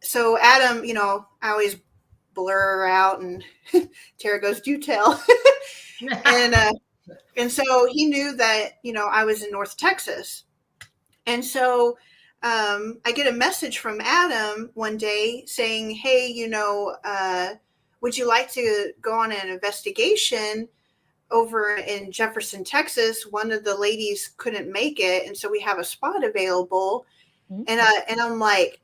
so Adam, you know, I always blur out, and Tara goes, "Do tell," and so he knew that, you know, I was in North Texas, and so I get a message from Adam one day saying, "Hey, you know, would you like to go on an investigation over in Jefferson, Texas? One of the ladies couldn't make it, and so we have a spot available." And I'm like,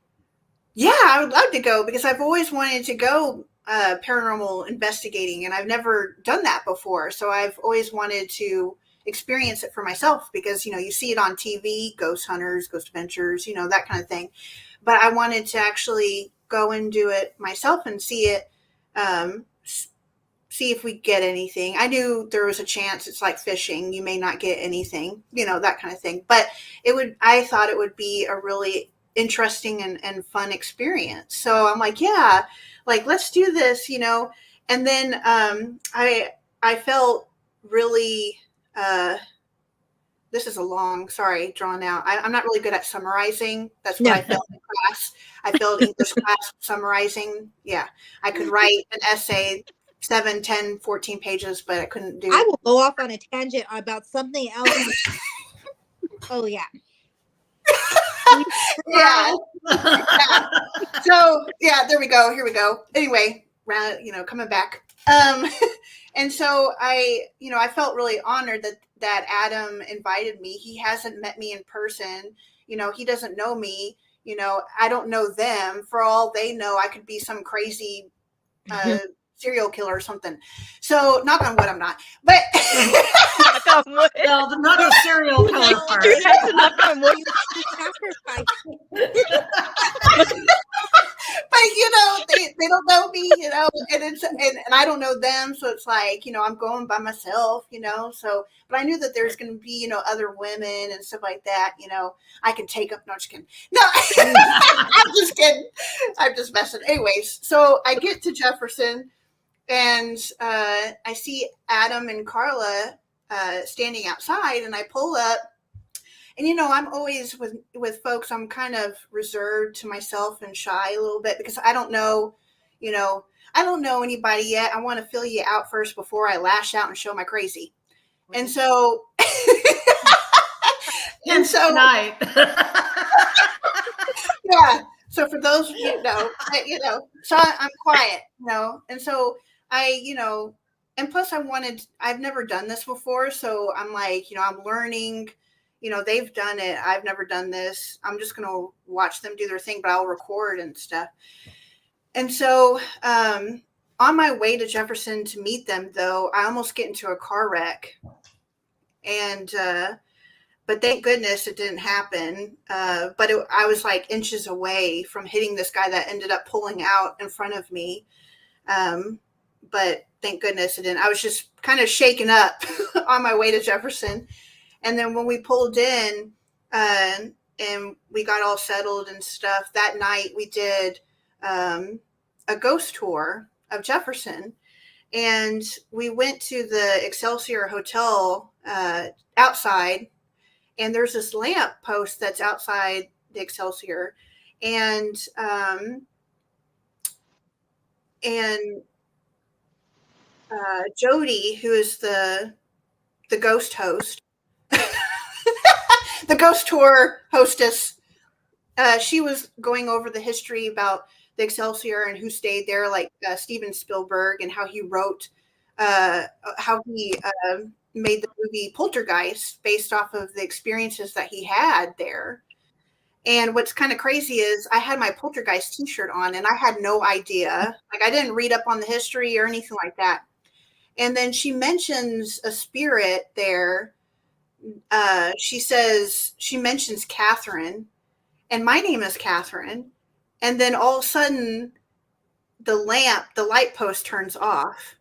"Yeah, I would love to go, because I've always wanted to go paranormal investigating, and I've never done that before. So I've always wanted to experience it for myself, because, you see it on TV, ghost hunters, ghost adventures, that kind of thing. But I wanted to actually go and do it myself and see it, see if we get anything. I knew there was a chance. It's like fishing. You may not get anything, that kind of thing. But I thought it would be a really interesting and fun experience. So I'm like, yeah, like, let's do this, And then I felt really, this is a long, sorry, drawn out. I'm not really good at summarizing. That's what I felt in class. I failed English class summarizing. Yeah. I could write an essay, 7, 10, 14 pages, but I couldn't do I will go off on a tangent about something else. Oh, yeah. Yeah. So, yeah, there we go. Here we go. Anyway, coming back. And so I felt really honored that Adam invited me. He hasn't met me in person. He doesn't know me. I don't know them. For all they know, I could be some crazy serial killer or something. So, knock on wood, I'm not. But no, not the serial killer part. You have to knock on wood. But they don't know me, and I don't know them, so it's like, I'm going by myself, so, but I knew that there's going to be, other women and stuff like that, I can take up. No, I'm just kidding. No, I'm just kidding. I'm just messing. Anyways, so I get to Jefferson, and I see Adam and Carla standing outside, and I pull up. And, I'm always with folks, I'm kind of reserved to myself and shy a little bit, because I don't know anybody yet. I want to feel you out first before I lash out and show my crazy. And so, tonight. Yeah. So for those of so I'm quiet, and so and plus I've never done this before. So I'm like, I'm learning. They've done it. I've never done this. I'm just going to watch them do their thing, but I'll record and stuff. And so on my way to Jefferson to meet them, though, I almost get into a car wreck. And but thank goodness it didn't happen. But I was like inches away from hitting this guy that ended up pulling out in front of me. But thank goodness it didn't. I was just kind of shaken up on my way to Jefferson. And then when we pulled in and we got all settled and stuff, that night we did a ghost tour of Jefferson. And we went to the Excelsior Hotel outside. And there's this lamp post that's outside the Excelsior. And Jody, who is the ghost host, the ghost tour hostess, she was going over the history about the Excelsior and who stayed there, like Steven Spielberg, and how he wrote, how he made the movie Poltergeist based off of the experiences that he had there. And what's kind of crazy is I had my Poltergeist t-shirt on, and I had no idea. Like, I didn't read up on the history or anything like that. And then she mentions a spirit there. She mentions Catherine, and my name is Catherine. And then all of a sudden, the light post turns off.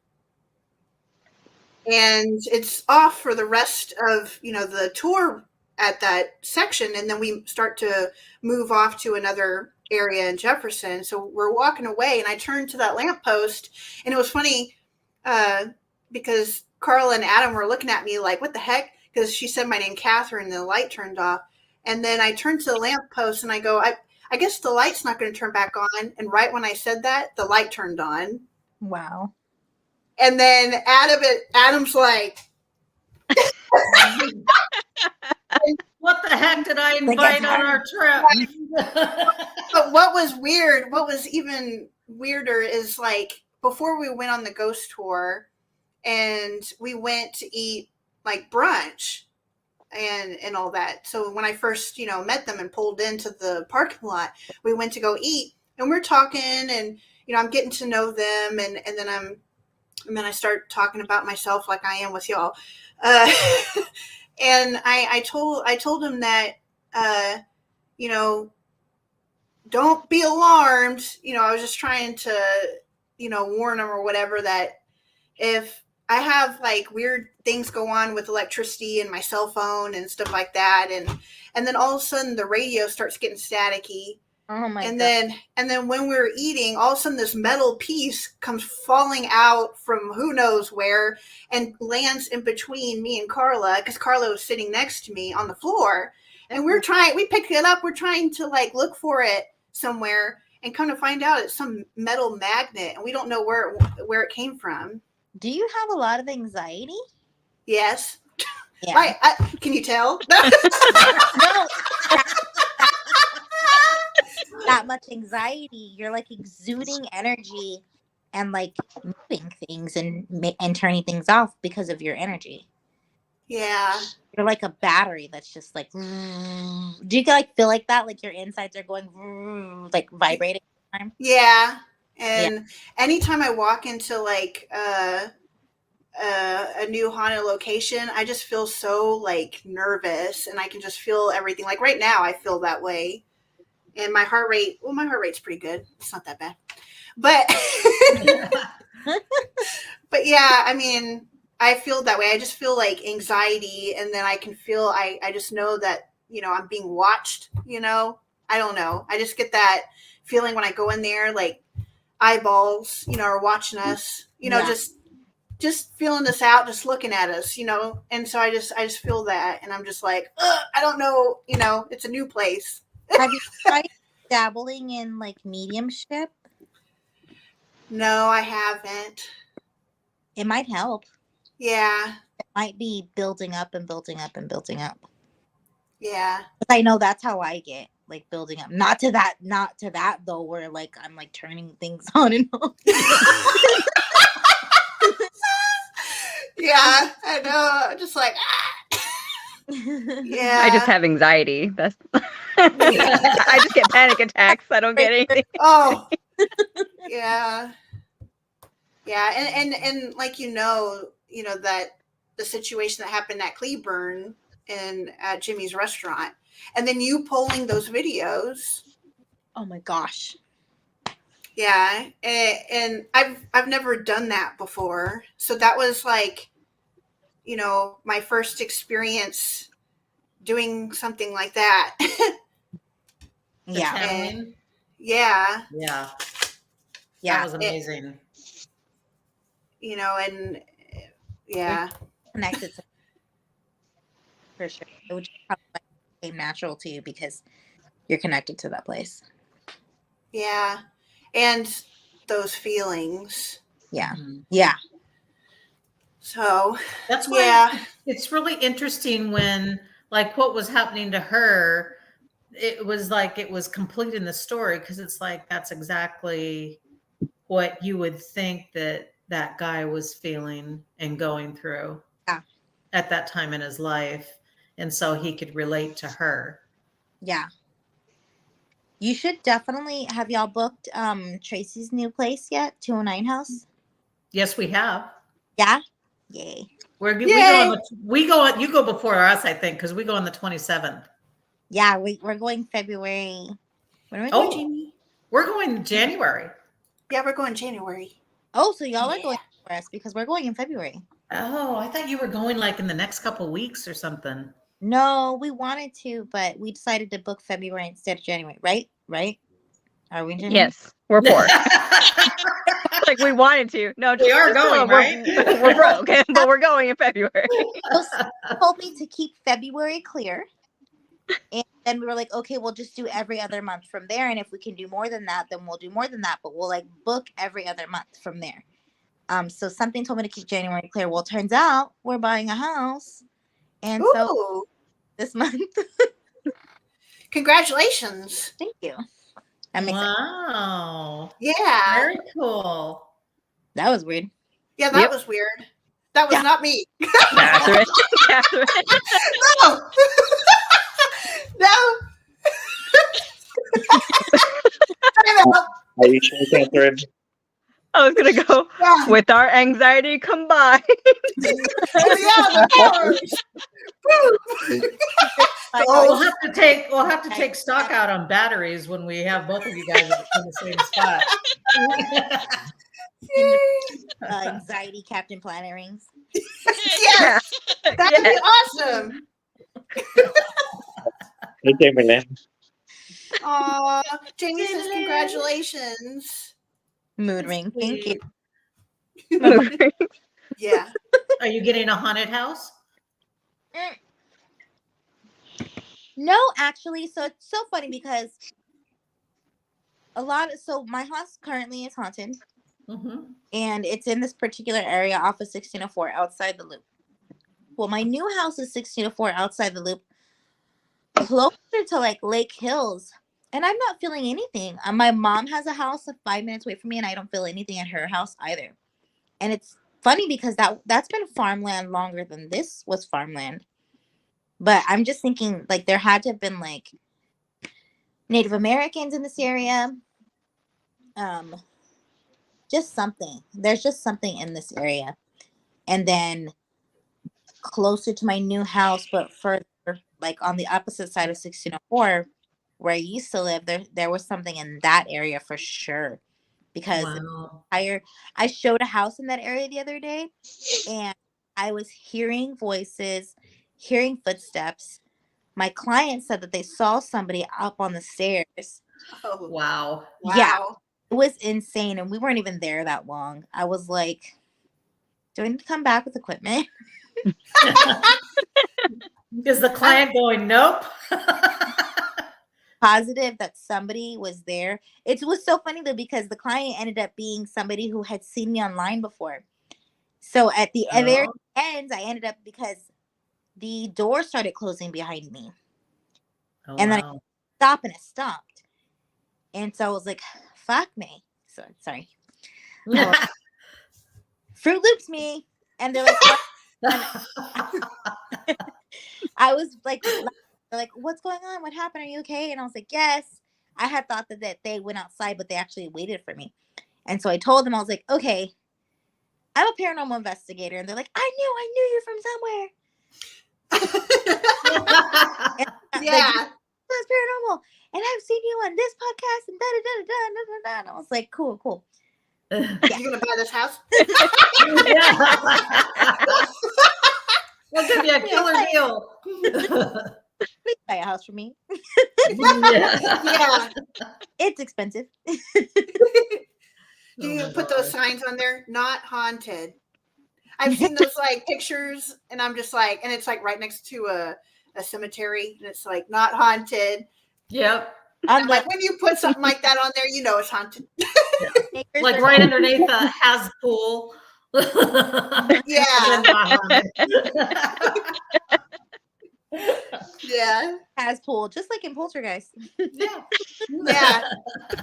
And it's off for the rest of, the tour at that section. And then we start to move off to another area in Jefferson. So we're walking away, and I turned to that lamppost, and it was funny because Carla and Adam were looking at me like, what the heck? Because she said my name, Catherine, and the light turned off. And then I turned to the lamppost and I go, I guess the light's not going to turn back on. And right when I said that, the light turned on. Wow. And then Adam's like, what the heck did I invite on our trip? But what was even weirder is, like, before we went on the ghost tour and we went to eat like brunch and all that. So when I first, met them and pulled into the parking lot, we went to go eat, and we're talking, and, I'm getting to know them. And then And then I start talking about myself like I am with y'all. Uh, and I told him that, you know, don't be alarmed. You know, I was just trying to, you know, warn him or whatever, that if I have like weird things go on with electricity and my cell phone and stuff like that, and then all of a sudden the radio starts getting staticky. Oh my And god. then when we were eating, all of a sudden this metal piece comes falling out from who knows where and lands in between me and Carla, because Carla was sitting next to me on the floor. And we picked it up, we're trying to like look for it somewhere, and come to find out it's some metal magnet, and we don't know where it came from. Do you have a lot of anxiety? Yes. Yeah. Can you tell? No. That much anxiety, you're like exuding energy and like moving things and turning things off because of your energy. Yeah. You're like a battery that's just like, do you like feel like that, like your insides are going like vibrating all the time? Yeah. And anytime I walk into like a new haunted location, I just feel so like nervous, and I can just feel everything. Like right now I feel that way. And my heart rate's pretty good. It's not that bad. But but yeah, I mean, I feel that way. I just feel like anxiety, and then I can feel I just know that, you know, I'm being watched, you know. I don't know. I just get that feeling when I go in there, like eyeballs, you know, are watching us, you know, just feeling us out, just looking at us, you know. And so I just feel that, and I'm just like, I don't know, you know, it's a new place. Have you tried dabbling in like mediumship? No, I haven't. It might help. Yeah. It might be building up and building up and building up. Yeah. But I know that's how I get, like building up. Not to that though, where like I'm like turning things on and off. Yeah, I know. Just like, yeah. I just have anxiety. That's I just get panic attacks. I don't get anything. Oh, yeah. Yeah, and like, you know that the situation that happened at Cleburne and at Jimmy's restaurant, and then you polling those videos. Oh my gosh. Yeah, and I've never done that before, so that was like, you know, my first experience doing something like that. Yeah. Channeling? Yeah. Yeah. Yeah. That was amazing. You know, and yeah. Connected to, for sure. It would just probably came natural to you because you're connected to that place. Yeah. And those feelings. Yeah. Mhm. Yeah. So That's why yeah. it's really interesting when, like, what was happening to her, it was like it was complete in the story, because it's like that's exactly what you would think that guy was feeling and going through at that time in his life, and so he could relate to her. Yeah. You should definitely have y'all booked Tracy's new place yet, 209 House? Yes, we have. Yeah. Yay. We go you go before us, I think, because we go on the 27th. Yeah, we're going February. When are we going? Jamie. We're going January. Yeah, we're going January. Oh, so y'all are going for us because we're going in February. Oh, I thought you were going like in the next couple weeks or something. No, we wanted to, but we decided to book February instead of January. Right? Are we in January? Yes, we're poor. Like we wanted to. No, We are going, right? We're broke, but we're going in February. They told me to keep February clear. And then we were like, okay, we'll just do every other month from there. And if we can do more than that, then we'll do more than that. But we'll like book every other month from there. So something told me to keep January clear. Well, it turns out we're buying a house. And so this month. Congratulations. Thank you. I'm excited. Wow. Yeah. Very cool. That was weird. Yeah, that was weird. That was not me. Catherine. No. No. Are you sure, Catherine? I was gonna go Yeah. with our anxiety combined. Oh yeah, the powers. Woo. We'll Oh, have to take stock out on batteries when we have both of you guys in the same spot. Anxiety Captain Planet rings. yes, that would be awesome. Hey, Timberland. Aw, Jamie says congratulations. Mood ring. Thank you. Yeah. Are you getting a haunted house? No, actually, so it's so funny because so my house currently is haunted, Mm-hmm. and it's in this particular area off of 1604 outside the loop. Well, my new house is 1604 outside the loop, closer to like Lake Hills, and I'm not feeling anything. My mom has a house 5 minutes away from me, and I don't feel anything at her house either. And it's funny because that's been farmland longer than this was farmland. But I'm just thinking, like, there had to have been like Native Americans in this area. Just something. There's just something in this area. And then closer to my new house, but further, like on the opposite side of 1604, where I used to live, there was something in that area for sure. Because Wow. I showed a house in that area the other day, and I was hearing voices, hearing footsteps. My client said that they saw somebody up on the stairs. Oh, Wow. Yeah. wow. It was insane, and we weren't even there that long. I was like, do I need to come back with equipment? Is the client going, nope? Positive that somebody was there. It was so funny though, because the client ended up being somebody who had seen me online before. So at the very end, I ended up, because the door started closing behind me. Oh, And then wow. it stopped. And so I was like, fuck me. So sorry. Fruit Loops me. And they're like, what? I was like, they're like, what's going on? What happened? Are you okay? And I was like, yes. I had thought that they went outside, but they actually waited for me. And so I told them, I was like, okay, I'm a paranormal investigator. And they're like, I knew you from somewhere. Yeah. That's paranormal. And I've seen you on this podcast and da-da-da-da-da-da-da. And I was like, cool. You gonna buy this house? We'll give you a killer deal. Please buy a house for me. Yeah. It's expensive. Do you put those signs on there? Not haunted. I've seen those like pictures, and I'm just like, and it's like right next to a cemetery, and it's like not haunted. Yep. I'm like, when you put something like that on there, you know it's haunted. Like right underneath the has pool. Yeah. Yeah. Has pool, just like in Poltergeist. Yeah. Yeah.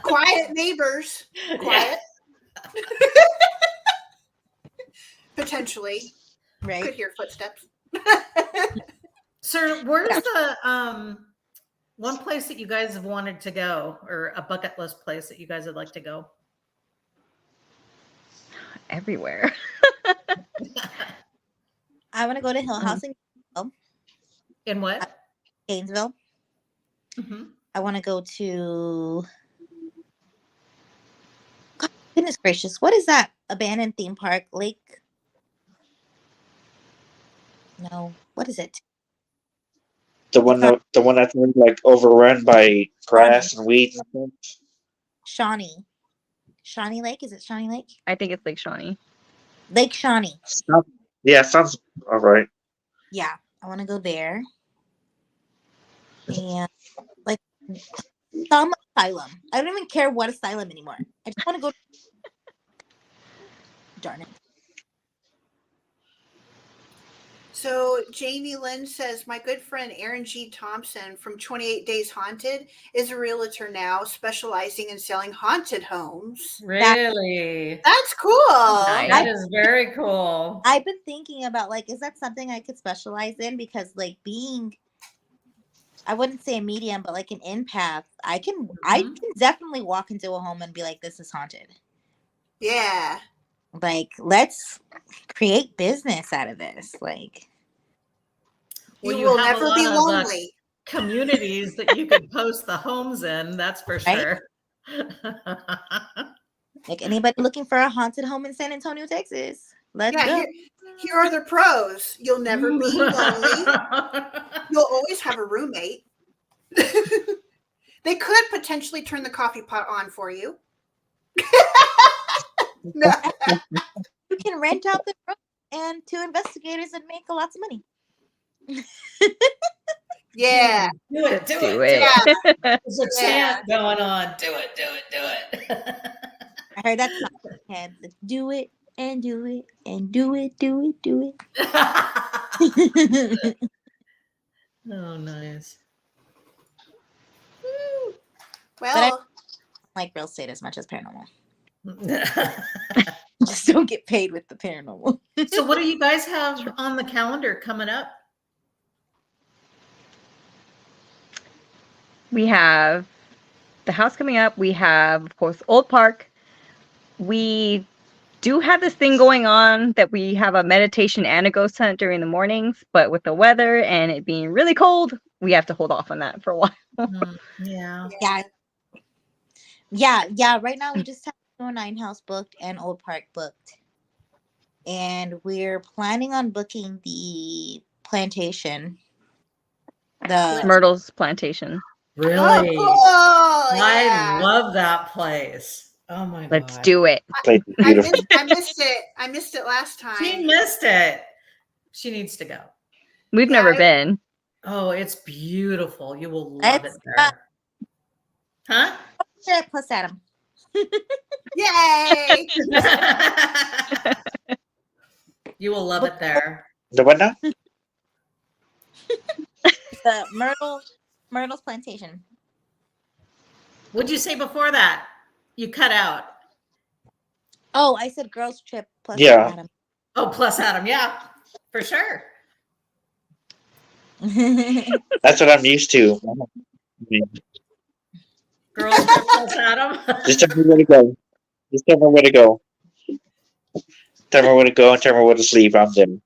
Quiet neighbors. Quiet. Potentially. Right. Could hear footsteps. Sir, where's the one place that you guys have wanted to go, or a bucket list place that you guys would like to go? Everywhere. I want to go to Hill House In what? Gainesville. Mm-hmm. I want to go to, God, goodness gracious, what is that abandoned theme park? Lake? No, what is it? The one that's like overrun by grass and weeds and stuff. Shawnee Lake? Is it Shawnee Lake? I think it's Lake Shawnee. Lake Shawnee. Yeah, sounds all right. Yeah, I want to go there. And like some asylum. I don't even care what asylum anymore. I just want to go. Darn it. So Jamie Lynn says, my good friend Aaron G. Thompson from 28 Days Haunted is a realtor now, specializing in selling haunted homes. Really? That's cool. Nice. That is very cool. I've been thinking about, like, is that something I could specialize in? Because like being, I wouldn't say a medium, but like an empath, I can definitely walk into a home and be like, this is haunted. Yeah. Like, let's create business out of this. Like, Well, You you will have a never be lot of lonely. communities that you could post the homes in. That's for Right? sure. like anybody looking for a haunted home in San Antonio, Texas? Let's Yeah, go. here are the pros. You'll never be lonely. You'll always have a roommate. They could potentially turn the coffee pot on for you. No. You can rent out the room and 2 investigators and make lots of money. Yeah. Do it. Do Do it. it. There's a chant going on. Do it. Do it. Do it. I heard that song. And do it and do it and do it, do it, do it. Oh, nice. Well, like real estate as much as paranormal. Just don't get paid with the paranormal. So, what do you guys have on the calendar coming up? We have the house coming up. We have, of course, Old Park. We do have this thing going on that we have a meditation and a ghost hunt during the mornings, but with the weather and it being really cold, we have to hold off on that for a while. Yeah. Yeah. Right now we just have 209 house booked and Old Park booked. And we're planning on booking the plantation. The Myrtle's Plantation. Really? oh, cool. I Yeah. love that place. Oh my God. Let's do it. Place is beautiful. I missed it. I missed it last time. She missed it. She needs to go. We've Yeah, never been. Oh, it's beautiful. You will love Let's it there. Huh? plus Adam. Yay. You will love it there. The what now? The Myrtle's plantation. What'd you say before that? You cut out. Oh, I said girls trip plus Yeah. Adam. Oh, plus Adam. Yeah, for sure. That's what I'm used to. Girls trip plus Adam. Just tell me where to go. Just tell me where to go. Tell me where to go and tell me where to sleep. I'm them.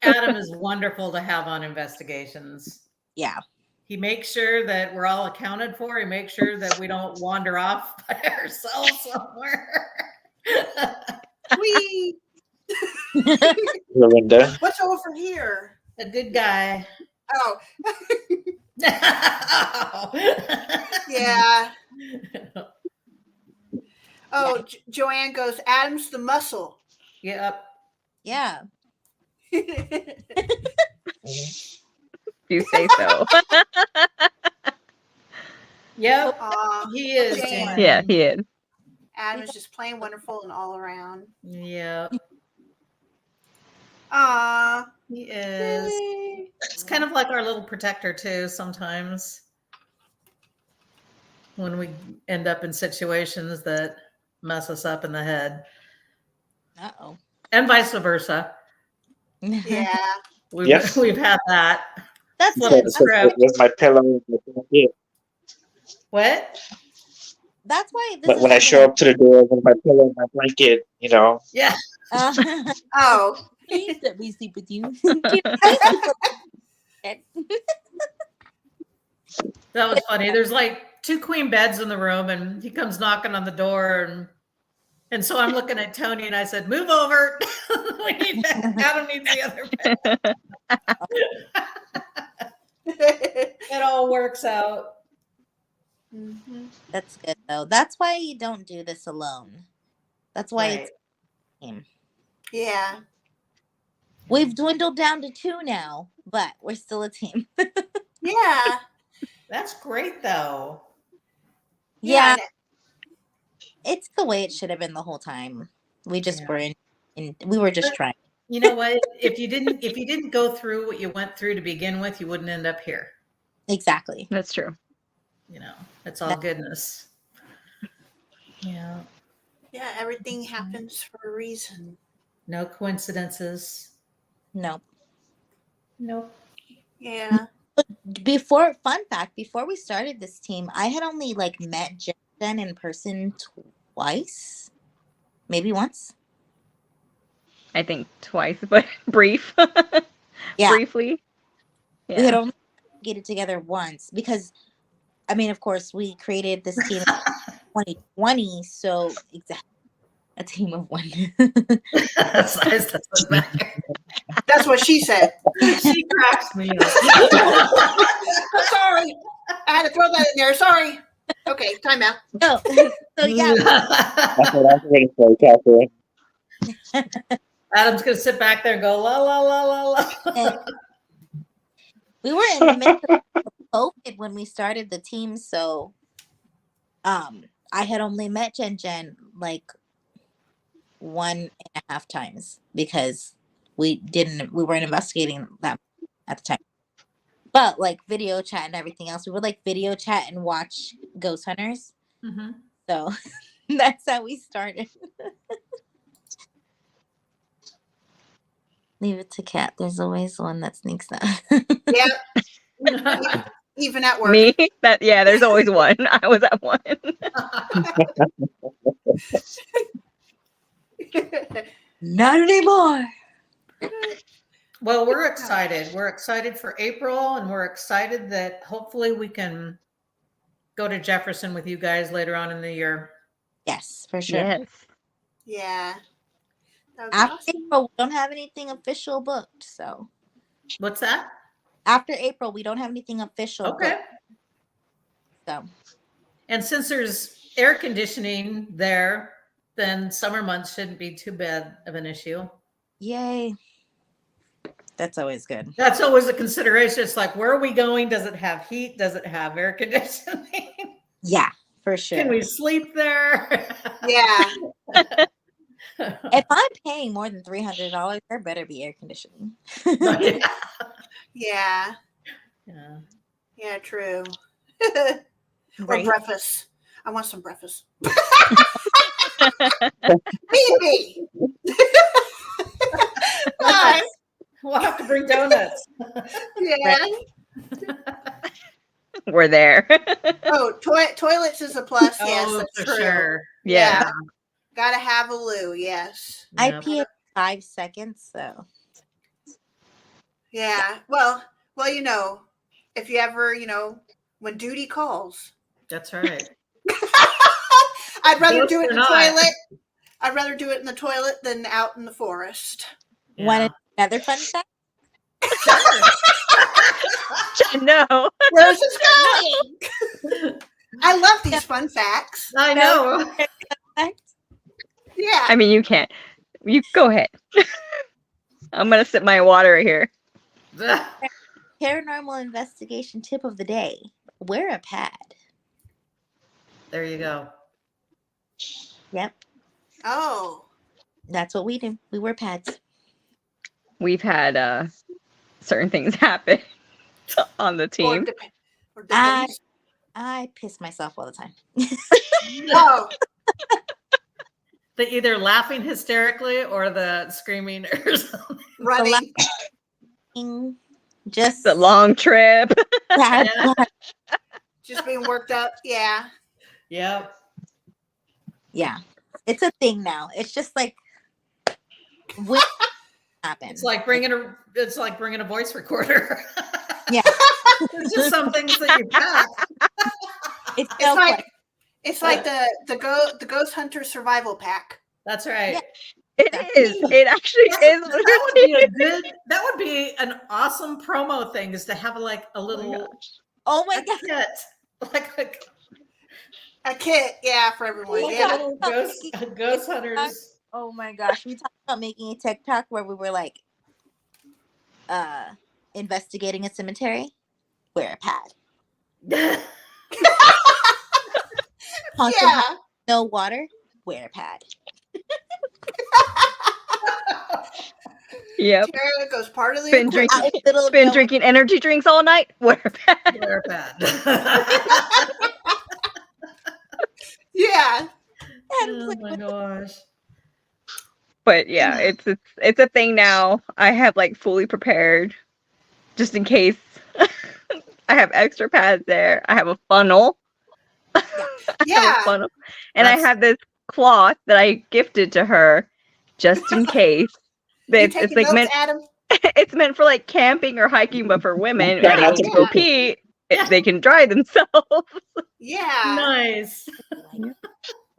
Adam is wonderful to have on investigations. Yeah. He makes sure that we're all accounted for. He makes sure that we don't wander off by ourselves somewhere. Whee! Lorinda. What's over here? A good guy. Oh, Oh. yeah. Oh, Joanne goes, Adam's the muscle. Yep. Yeah. You say so. Yep. Aw, He is. Jan. Jan. Yeah, he is. Adam is just plain wonderful and all around. Yep. Aw. He is. Yay. It's kind of like our little protector too sometimes. When we end up in situations that mess us up in the head. Uh-oh. And vice versa. Yeah. We've, Yes. we've had that. That's Flip good. the script. With my pillow. And my blanket. What? That's why this But is when I show up to the door with my pillow and my blanket, you know. Yeah. Oh. Please let me sleep with you. That was funny. There's like 2 queen beds in the room, and he comes knocking on the door, and so I'm looking at Tony, and I said, "Move over. Adam needs the other bed." It all works out. Mhm. That's good though. That's why you don't do this alone. That's why Right. it's a team. Yeah. We've dwindled down to 2 now, but we're still a team. Yeah. That's great, though. Yeah, and- it's the way it should have been the whole time. We just Yeah. were in we were just trying. You know what? If you didn't go through what you went through to begin with, you wouldn't end up here. Exactly. That's true. You know, it's all goodness. Yeah. Yeah, everything happens for a reason. No coincidences. No. Nope. Yeah. Fun fact, before we started this team, I had only met Jen in person twice, maybe once. I think twice, but brief. Yeah. Briefly. We had Yeah. only get it together once because, I mean, of course, we created this team in 2020, so exactly a team of one. Size doesn't matter. That's what she said. She cracks me up. I'm sorry. I had to throw that in there. Sorry. Okay, time out. No, so yeah, That's what I was waiting for, Catherine. Adam's gonna sit back there and go la la la la la. we were in the midst of COVID when we started the team, so I had only met Jen like 1.5 times because we weren't investigating that at the time. But like video chat and everything else, we would like video chat and watch Ghost Hunters. Mhm. So that's how we started. Leave it to Kat. There's always one that sneaks out. Yeah, even at work. Me? There's always one. I was at one. Not anymore. Well, we're excited. We're excited for April, and we're excited that hopefully we can go to Jefferson with you guys later on in the year. Yes, for sure. Yes. Yeah. That would be After awesome. April, we don't have anything official booked. So What's that? after April, we don't have anything official. Okay. booked, so And since there's air conditioning there, then summer months shouldn't be too bad of an issue. yay. That's always good. That's always a consideration. It's like, where are we going? Does it have heat? Does it have air conditioning? Yeah, for sure. Can we sleep there? Yeah. If I'm paying more than $300, there better be air conditioning. yeah. Yeah. Yeah. Yeah, true. Or Right. breakfast. I want some breakfast. Maybe. Bye. We'll have to bring donuts. Yeah. We're there. Oh, toilets is a plus. Yes, Oh, that's for true. sure. Yeah. Gotta have a loo. Yes. I Yep. pee in 5 seconds, so Yeah. Well, you know, if you ever, when duty calls, That's right. I'd rather Yes do it or in the not. toilet. I'd rather do it in the toilet than out in the forest. want another fun fact? No. Where's this going? I love these fun facts. I know. Yeah. I mean, you can't. You go ahead. I'm gonna sip my water here. Paranormal investigation tip of the day. Wear a pad. There you go. Yep. Oh. That's what we do. We wear pads. We've had certain things happen on the Or team. depends. I piss myself all the time. Oh. The either laughing hysterically or the screaming or something. Running. Just It's a long trip. bad Yeah. blood. Just being worked up. Yeah. Yep. Yeah. It's a thing now. It's just like when it happens. It's like bringing a voice recorder. Yeah. There's just some things that you pack. It's It's so like quick. it's like the Ghost Hunter Survival Pack. That's right. Yeah. It is. It actually is. That would be an awesome promo thing, is to have like a little Oh my god. kit, like A kit, yeah, for everyone. Oh, a Yeah. little ghost hunters. Oh my gosh. We talked about making a TikTok where we were like investigating a cemetery. Wear a pad. Haunted Yeah. house, no water. Wear a pad. Yep. Tara goes part of the Been equation. drinking. Outfit of Been no- drinking energy drinks all night. Wear a pad. Wear a pad. Yeah. Oh my gosh. But yeah, it's a thing now. I have like fully prepared, just in case. I have extra pads there. I have a funnel. I have Yeah. a funnel, and I That's- have this cloth that I gifted to her just in case. You It's taking like notes, meant Adam? it's meant for like camping or hiking, but for women, Yeah, if they that's need a to go good thing. pee, Yeah. they can dry themselves. Yeah. Nice.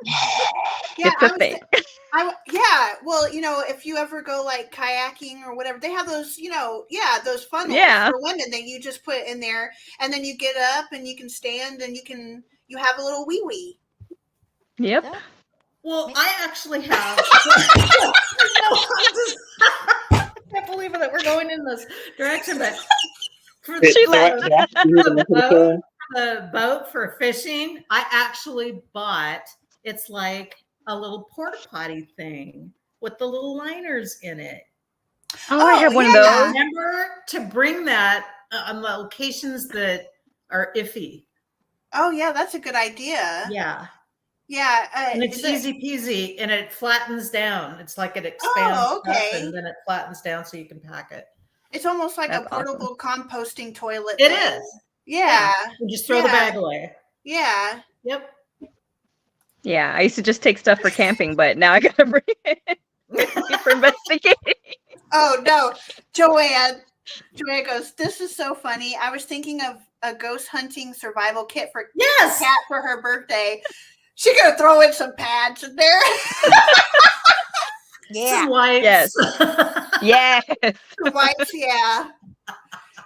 Yeah, It's a thing. yeah. Well, if you ever go like kayaking or whatever, they have those, those funnels Yeah. for women that you just put in there, and then you get up and you can stand and you have a little wee wee. Yep. Yeah. Well, I actually have. No, I can't believe that we're going in this direction, but for She So what- left. yeah, you need to make it clear. the boat for fishing, I actually bought. It's like a little porta potty thing with the little liners in it. Oh, I have one of yeah. those. Remember to bring that on locations that are iffy. Oh yeah, that's a good idea. Yeah. Yeah, And it's is it- easy peasy and it flattens down. It's like it expands Oh, up okay. and then it flattens down so you can pack it. It's almost like That's a portable composting toilet. It thing. is. Yeah. You just throw the Yeah. bag away. Yeah. Yep. Yeah, I used to just take stuff for camping, but now I gotta bring it with me for investigating. Oh no, Joanne. Joanne goes, "This is so funny. I was thinking of a ghost hunting survival kit for Yes. Kat for her birthday. She gonna throw in some pads in there. Yeah. Some wipes. Yes. Yes. Wipes, yeah.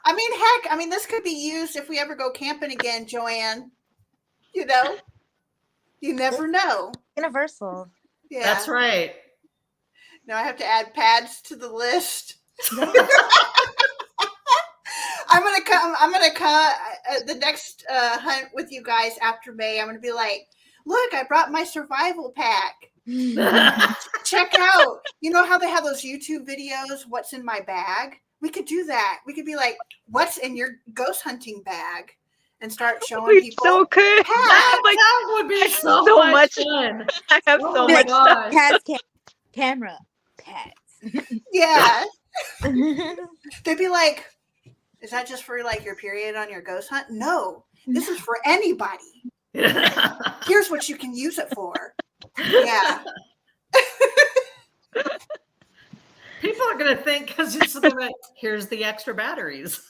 I mean, heck, this could be used if we ever go camping again, Joanne. You never know. Universal. Yeah, That's right. Now I have to add pads to the list. I'm gonna come the next hunt with you guys after May. I'm gonna be like, look, I brought my survival pack. Check out. You know how they have those YouTube videos, what's in my bag? We could do that. We could be like, what's in your ghost hunting bag? And start showing It's people. so good. That, Like, that would be so, so much much- fun. I have Oh so my much stuff. gosh. Pads, camera, pads. Yeah. They'd be like, is that just for like your period on your ghost hunt? No, this is for anybody. Here's what you can use it for. Yeah. People are going to think because it's like, here's the extra batteries.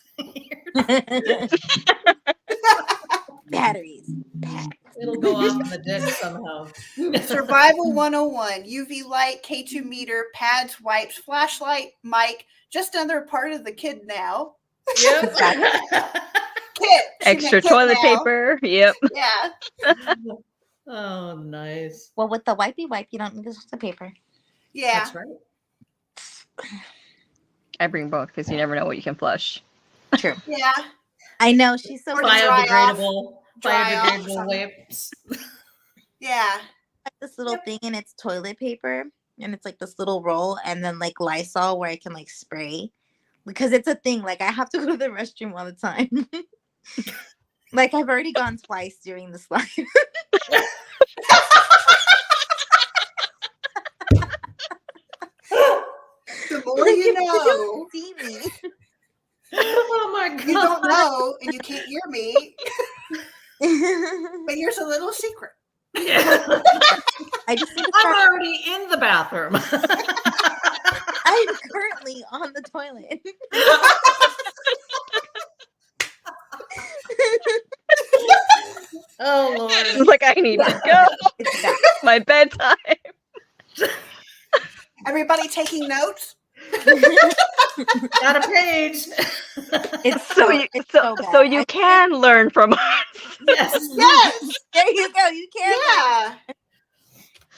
Batteries, pads. It'll go off in the ditch somehow. Survival 101, UV light, K2 meter, pads, wipes, flashlight, mic, just another part of the kid now. Yep. Kit. She Extra meant kit toilet now. paper. Yep. Yeah. Oh, nice. Well, with the wipey wipe, you don't need the paper. Yeah. That's right. I bring both because you never know what you can flush. True. Yeah. I know she's so Or funny. dry off. Biodegradable something. wipes. Yeah. Like this little thing, and it's toilet paper, and it's like this little roll, and then like Lysol where I can like spray, because it's a thing. Like I have to go to the restroom all the time. Like I've already gone twice during this life. The more you know. See me. Oh my god. You don't know and you can't hear me. But here's a little secret. Yeah. I just need to I'm start. already in the bathroom. I'm currently on the toilet. Oh Lord. It's like I need to go. It's that. My bedtime. Everybody taking notes? Got a page. It's So you it's so bad. so you I- can learn from us. Yes. Yes. There you go. You can. Yeah.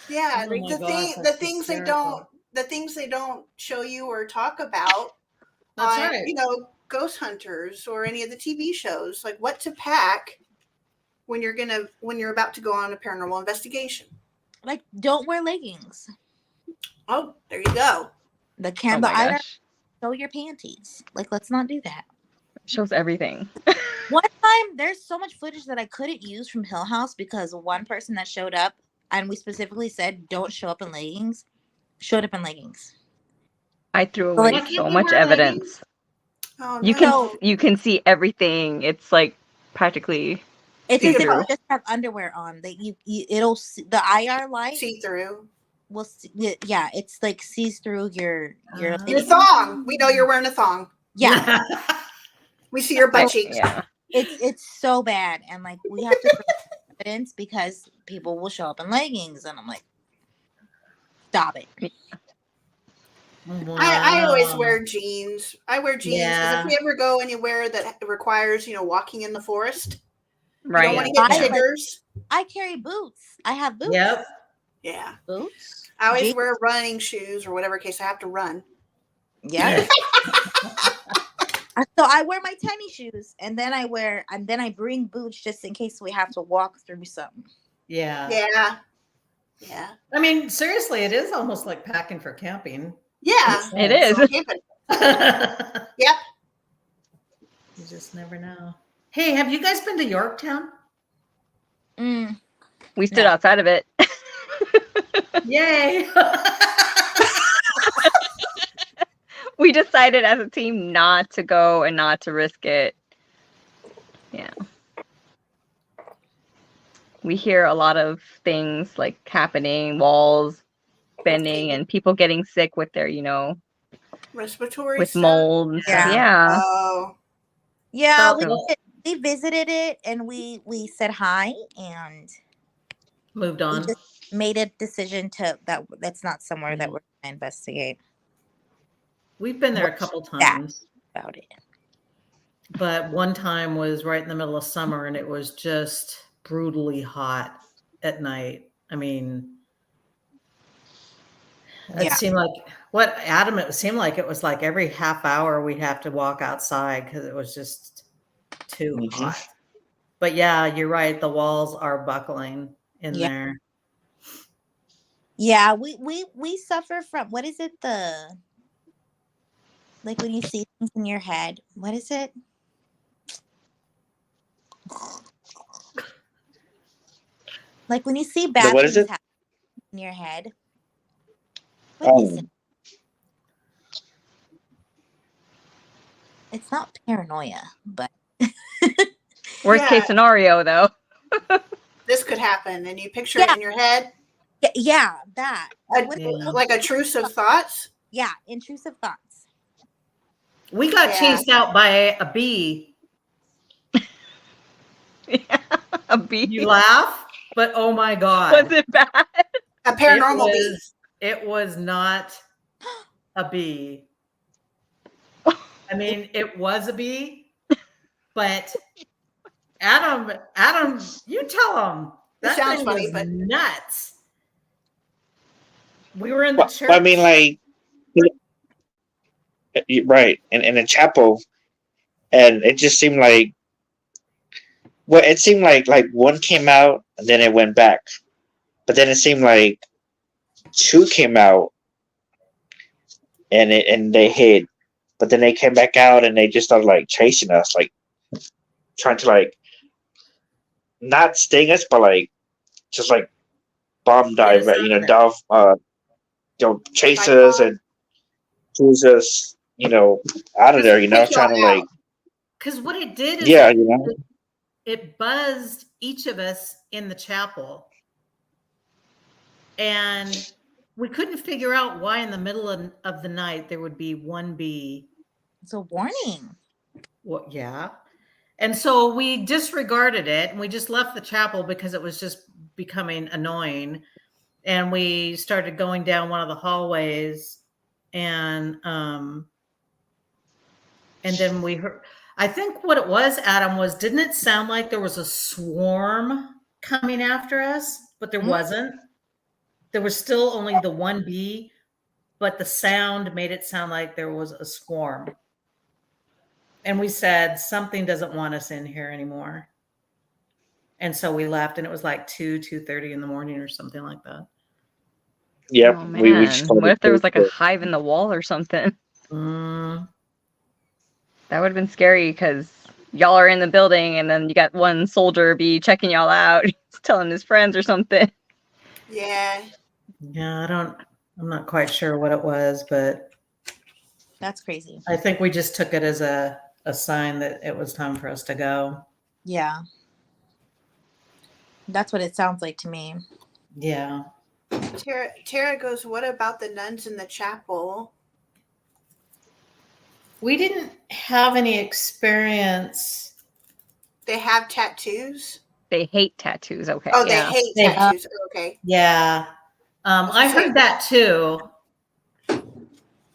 Yeah. Oh my the gosh, the that's things hysterical. they don't show you or talk about That's on, right. Ghost Hunters or any of the TV shows, like what to pack when you're about to go on a paranormal investigation. Like, don't wear leggings. Oh, there you go. The Oh can my the iron gosh. show your panties. Like, let's not do that. Shows everything. One time, there's so much footage that I couldn't use from Hill House because one person that showed up, and we specifically said don't show up in leggings, showed up in leggings. I threw Like- away Why can't so you much wear evidence. Oh, You no. can see everything. It's like practically It's as if See-through. you just have underwear on. That it'll the IR light See through. will see, yeah, it's like sees through your Your lady. thong. We know you're wearing a thong. Yeah, We see your butt cheeks. Yeah. it's so bad, and like we have to provide evidence because people will show up in leggings, and I'm like, stop it. I always Wow. wear jeans. I wear jeans because Yeah. if we ever go anywhere that requires, walking in the forest, I Right. don't want to get I like- chiggers. I carry boots. I have boots. Yep. Yeah. Boots. I always Jeans. wear running shoes or whatever case I have to run. Yeah. So I wear my tennis shoes, and then I bring boots just in case we have to walk through something. Yeah. Yeah. Yeah. I mean, seriously, it is almost like packing for camping. Yeah. It is. So camping. Yep. You just never know. Hey, have you guys been to Yorktown? Mm. We stood No. outside of it. Yay. We decided as a team not to go and not to risk it. Yeah. We hear a lot of things like happening, walls bending, and people getting sick with their, Respiratory with stuff. mold and stuff. Yeah. Yeah. Oh. Yeah, So- we visited it, and we said hi, and Moved we on. just made a decision that's not somewhere that we're gonna investigate We've been there a couple that. times, about it. but one time was right in the middle of summer and it was just brutally hot at night. I mean, it Yeah. seemed like it seemed like it was like every half hour we'd have to walk outside because it was just too Mhm. hot. But yeah, you're right. The walls are buckling in Yeah. there. Yeah, we suffer from, what is it, like when you see things in your head, what is it? Like when you see bad what is things it? happen in your head. What is it? It's not paranoia, but Worst case scenario, though. This could happen, and you picture Yeah. it in your head. yeah, that. What- Yeah. Like intrusive thoughts. yeah, intrusive thoughts. We got Yeah. chased out by a bee. Yeah. A bee. You laugh, but oh my God. Was it bad? A paranormal bee. It was not a bee. I mean, it was a bee, but Adam, you tell him. It That sounds thing funny, was but- nuts. We were in the church. Well, I mean, like, right, in a chapel, and it just seemed like, it seemed like one came out and then it went back, but then it seemed like two came out and they hid, but then they came back out and they just started like chasing us, like trying to like not sting us, but like just like bomb dive, chase us and choose us, out of there, Take trying to y'all like, out. Because what it did is yeah, it buzzed each of us in the chapel. And we couldn't figure out why in the middle of the night there would be one bee. It's a warning. Well, yeah. And so we disregarded it and we just left the chapel because it was just becoming annoying. And we started going down one of the hallways and then we heard, I think what it was, Adam, didn't it sound like there was a swarm coming after us? But there wasn't. There was still only the one bee, but the sound made it sound like there was a swarm. And we said, something doesn't want us in here anymore. And so we left, and it was like 2:30 in the morning or something like that. yep. Oh, we man. just What if there was like a hive in the wall or something? Mm, That would have been scary because y'all are in the building and then you got one soldier be checking y'all out, telling his friends or something. Yeah. yeah, I'm not quite sure what it was, but That's crazy. I think we just took it as a sign that it was time for us to go. Yeah. That's what it sounds like to me. Yeah. Tara goes, what about the nuns in the chapel? We didn't have any experience. They have tattoos? They hate tattoos. Okay. Oh, Yeah. they hate They- tattoos. Okay. Yeah. I heard that too,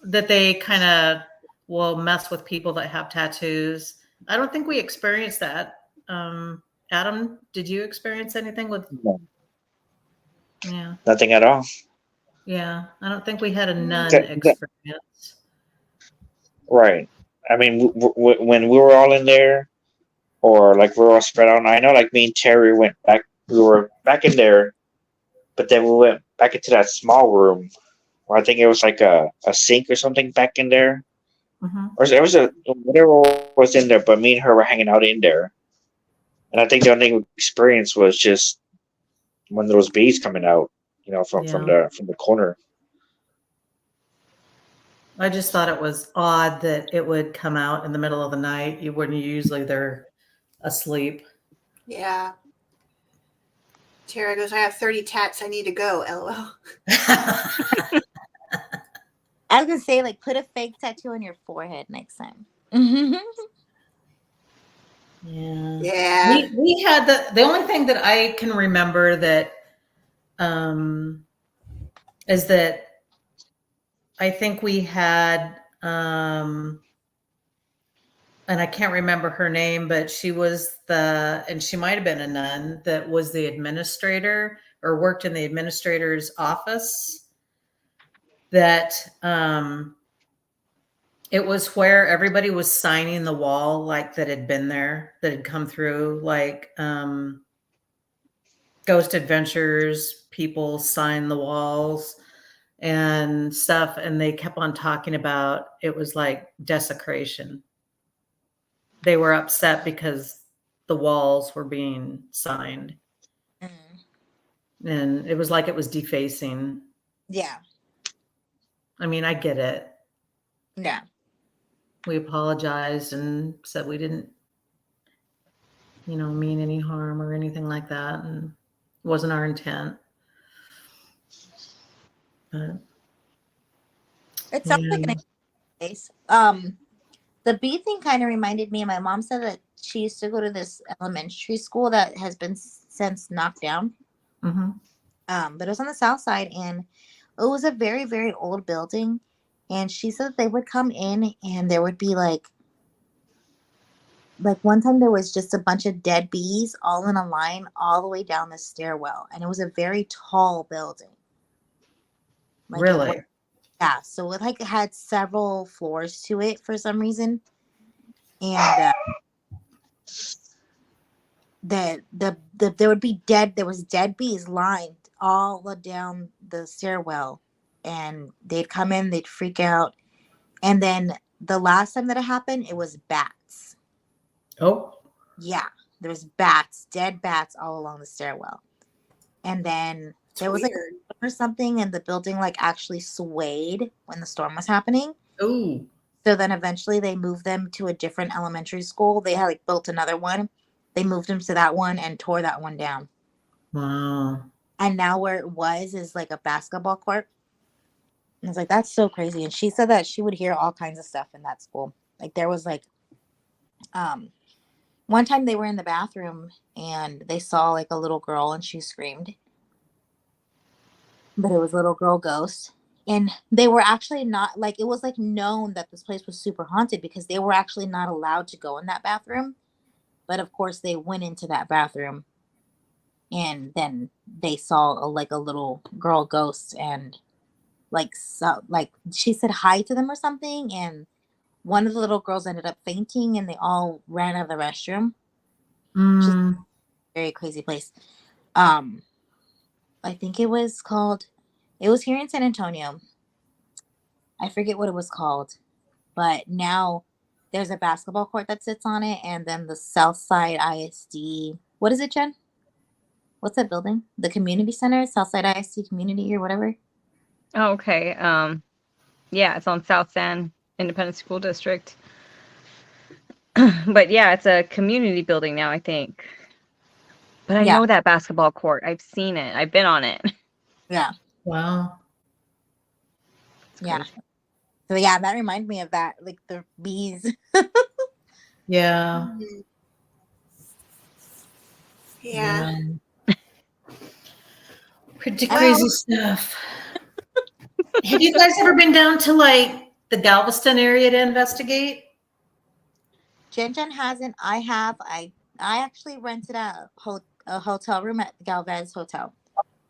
that they kind of will mess with people that have tattoos. I don't think we experienced that. Adam, did you experience anything with? No, Yeah. nothing at all. Yeah. I don't think we had a nun That- experience. Right. I mean, when we were all in there, or like we were all spread out, I know like me and Terry went back, we were back in there, but then we went back into that small room where I think it was like a sink or something back in there. Mm-hmm. Or there was whatever was in there, but me and her were hanging out in there. And I think the only experience was just one of those bees coming out, from the corner. I just thought it was odd that it would come out in the middle of the night. You wouldn't usually they're asleep. Yeah. Tara goes, I have 30 tats. I need to go. LOL. I was gonna say, like, put a fake tattoo on your forehead next time. Yeah. Yeah. We had the only thing that I can remember that is that I think we had and I can't remember her name, but she was and she might have been a nun that was the administrator or worked in the administrator's office. That it was where everybody was signing the wall, like that had been there, that had come through, like Ghost Adventures, people sign the walls and stuff. And they kept on talking about it was like desecration. They were upset because the walls were being signed. And it was like it was defacing. Yeah. I mean, I get it. Yeah. We apologized and said we didn't, mean any harm or anything like that. And it wasn't our intent. But, It sounds like an case. The bee thing kind of reminded me. My mom said that she used to go to this elementary school that has been since knocked down. Mm-hmm. But it was on the south side, and it was a very, very old building. And she said that they would come in, and there would be like one time there was just a bunch of dead bees all in a line all the way down the stairwell, and it was a very tall building. Like, Really? Yeah, so it like had several floors to it for some reason, and there would be there was dead bees lined all down the stairwell, and they'd come in, they'd freak out, and then the last time that it happened, it was bats. Oh, yeah, there was bats, dead bats all along the stairwell, and then there was like or something, and the building like actually swayed when the storm was happening. Oh. So then eventually they moved them to a different elementary school. They had like built another one. They moved them to that one and tore that one down. Wow. And now where it was is like a basketball court. And I was like, that's so crazy. And she said that she would hear all kinds of stuff in that school. Like there was like one time they were in the bathroom and they saw like a little girl and she screamed. But it was little girl ghost. And they were actually not like, it was like known that this place was super haunted because they were actually not allowed to go in that bathroom. But of course they went into that bathroom and then they saw a little girl ghost, and like she said hi to them or something, and one of the little girls ended up fainting and they all ran out of the restroom. Just a very crazy place. I think it was here in San Antonio. I forget what it was called, but now there's a basketball court that sits on it, and then the Southside ISD. What is it, Jen? What's that building? The community center, Southside ISD Community or whatever. Oh, okay. Yeah, it's on South San Independent School District. But yeah, it's a community building now, I think. But I Yeah. know that basketball court. I've seen it. I've been on it. Yeah. Wow. It's Yeah. crazy. So yeah, that reminded me of that, like the bees. Yeah. Mhm. Yeah. Pretty Well- crazy stuff. Have you guys ever been down to like the Galveston area to investigate? Jen hasn't. I have. I actually rented a hotel room at the Galvez Hotel.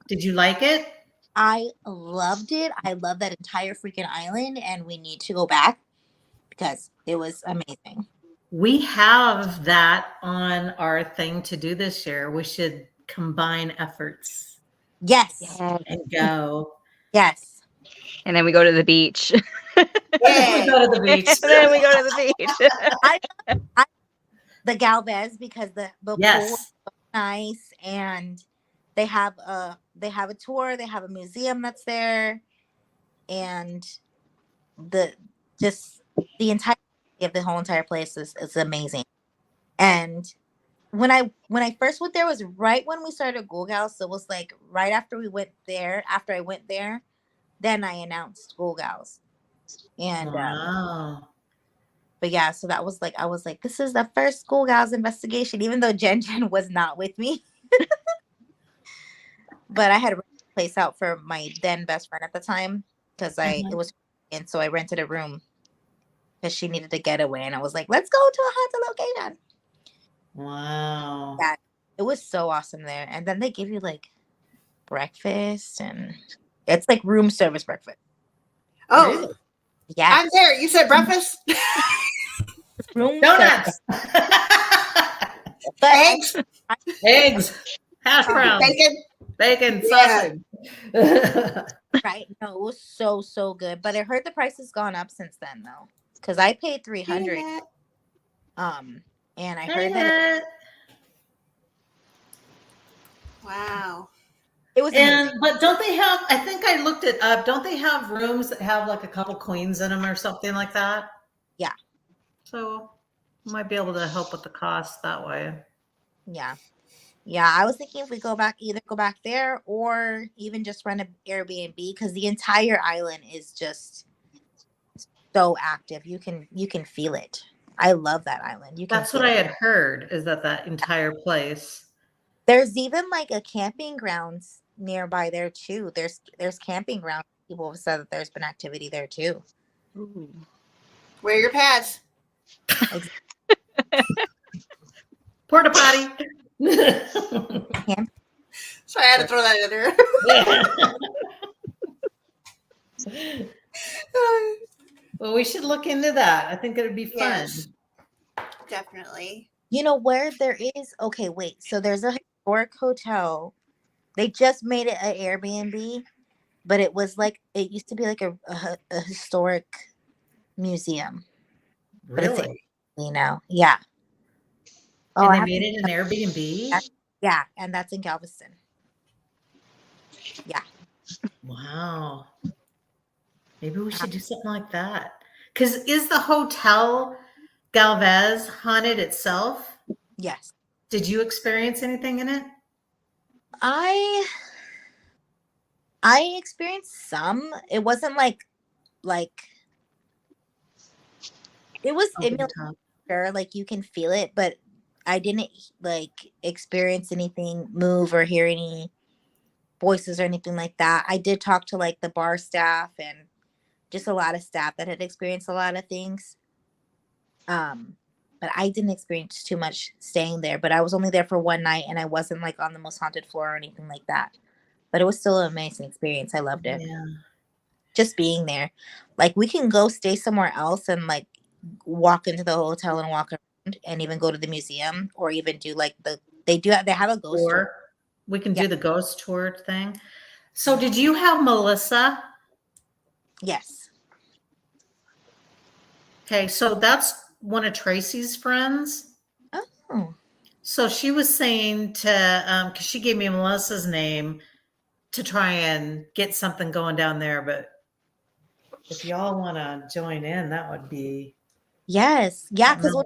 Did you like it? I loved it. I love that entire freaking island, and we need to go back because it was amazing. We have that on our thing to do this year. We should combine efforts Yes. Yes. and go. Yes. And then we go to the beach. We go to the beach. And then we go to the beach. The Galvez, because the pool Yes. was so nice, and they have a tour. They have a museum that's there, and the entire of the whole entire place is amazing. And when I first went there was right when we started Ghoul Gals, so it was like right after we went there. After I went there, then I announced Ghoul Gals, and Wow. but yeah, so that was like I was like, this is the first Ghoul Gals investigation, even though Jen was not with me. But I had rented a place out for my then best friend at the time because it was, and so I rented a room because she needed a getaway, and I was like, let's go to a haunted location. Wow. Yeah, it was so awesome there. And then they give you like breakfast, and it's like room service breakfast. Oh, Really? Yeah, I'm there. You said breakfast? room Donuts. But Eggs? Eggs. Hash browns. Bacon? Bacon. Yeah. Sausage. right, no, it was so good. But I heard the price has gone up since then though, because I paid $300. And I heard that Wow. it was amazing. But don't they have, I think I looked it up, don't they have rooms that have like a couple queens in them or something like that? Yeah. So might be able to help with the cost that way. Yeah. I was thinking if we either go back there or even just rent an Airbnb, because the entire island is just so active. You can feel it. I love that island. That's what I had heard, is that entire place. There's even like a camping grounds nearby there too. There's camping grounds. People have said that there's been activity there too. Ooh. Wear your pads. Porta potty. So I had to throw that in there. Well, we should look into that. I think it'd be fun. Yes. Definitely. You know where there is? Okay, wait. So there's a historic hotel. They just made it an Airbnb, but it used to be like a historic museum. But it's Really? yeah. Oh, And they made it an Airbnb? Yeah, and that's in Galveston. Yeah. Wow. Maybe we should do something like that. Because is the hotel Galvez haunted itself? Yes. Did you experience anything in it? I experienced some. It wasn't like it was sure, like you can feel it, but I didn't like experience anything move or hear any voices or anything like that. I did talk to like the bar staff and just a lot of staff that had experienced a lot of things. But I didn't experience too much staying there, but I was only there for one night and I wasn't like on the most haunted floor or anything like that. But it was still an amazing experience. I loved it. Yeah. Just being there. Like we can go stay somewhere else and like walk into the hotel and walk around and even go to the museum, or even do like they have a ghost tour. We can do the ghost tour thing. So did you have Melissa? Yes. Okay, so that's one of Tracy's friends. Oh. So she was saying to, because she gave me Melissa's name to try and get something going down there. But if y'all want to join in, that would be. Yes. Yeah, because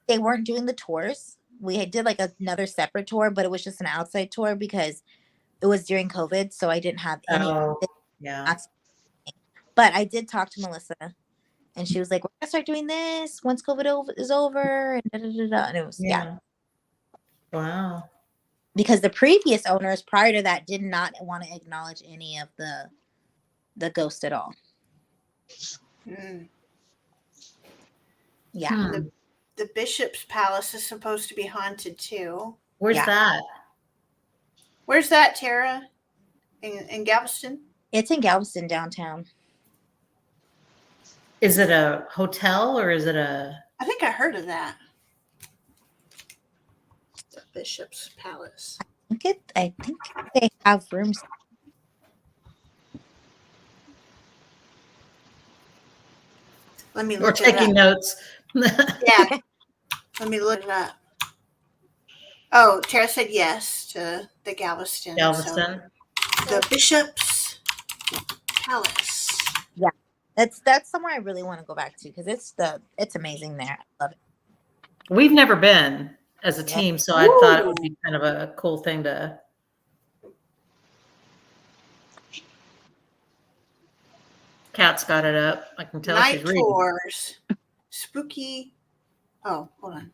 they weren't doing the tours. we did like another separate tour, but it was just an outside tour because it was during COVID, so I didn't have any. Oh, yeah. But I did talk to Melissa, and she was like, "We're gonna start doing this once COVID is over," and and it was yeah. Wow. Because the previous owners prior to that did not want to acknowledge any of the ghost at all. Mm. Yeah. The Bishop's Palace is supposed to be haunted too. Where's that? Where's that, Tara? In Galveston? It's in Galveston downtown. Is it a hotel or is it a? I think I heard of that. The Bishop's Palace. I think they have rooms. Let me We're look it up. taking notes. Yeah. Let me look it up. Oh, Tara said yes to the Galveston. Galveston. So the Bishop's Palace. Yeah. That's somewhere I really want to go back to because it's amazing there. I love it. We've never been as a team, so I thought it would be kind of a cool thing to. Kat's got it up. I can tell Night she's reading. tours. Spooky. Oh, hold on.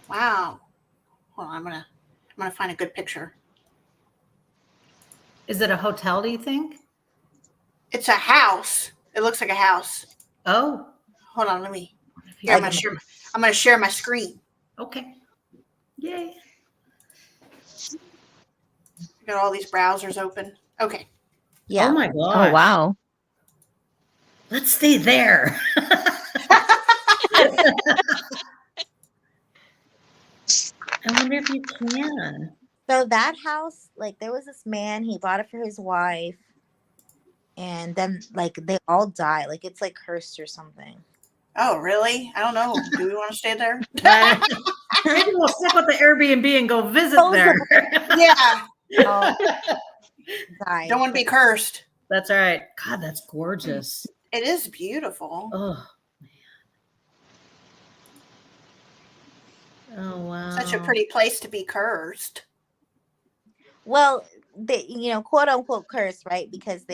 Wow. Hold on, I'm gonna find a good picture. Is it a hotel, do you think? It's a house. It looks like a house. Oh. Hold on, let me. Here, I'm gonna share my screen. Okay. Yay. I got all these browsers open. Okay. Yeah. Oh my gosh. Oh wow. Let's stay there. I wonder if you can. So that house, like there was this man, he bought it for his wife, and then like they all die. Like it's like cursed or something. Oh, really? I don't know. Do we want to stay there? Maybe we'll stick with the Airbnb and go visit there. Yeah. All died. Don't want to be cursed. That's all right. God, that's gorgeous. It is beautiful. Oh, man. Oh, wow. Such a pretty place to be cursed. Well, they, quote unquote cursed, right? Because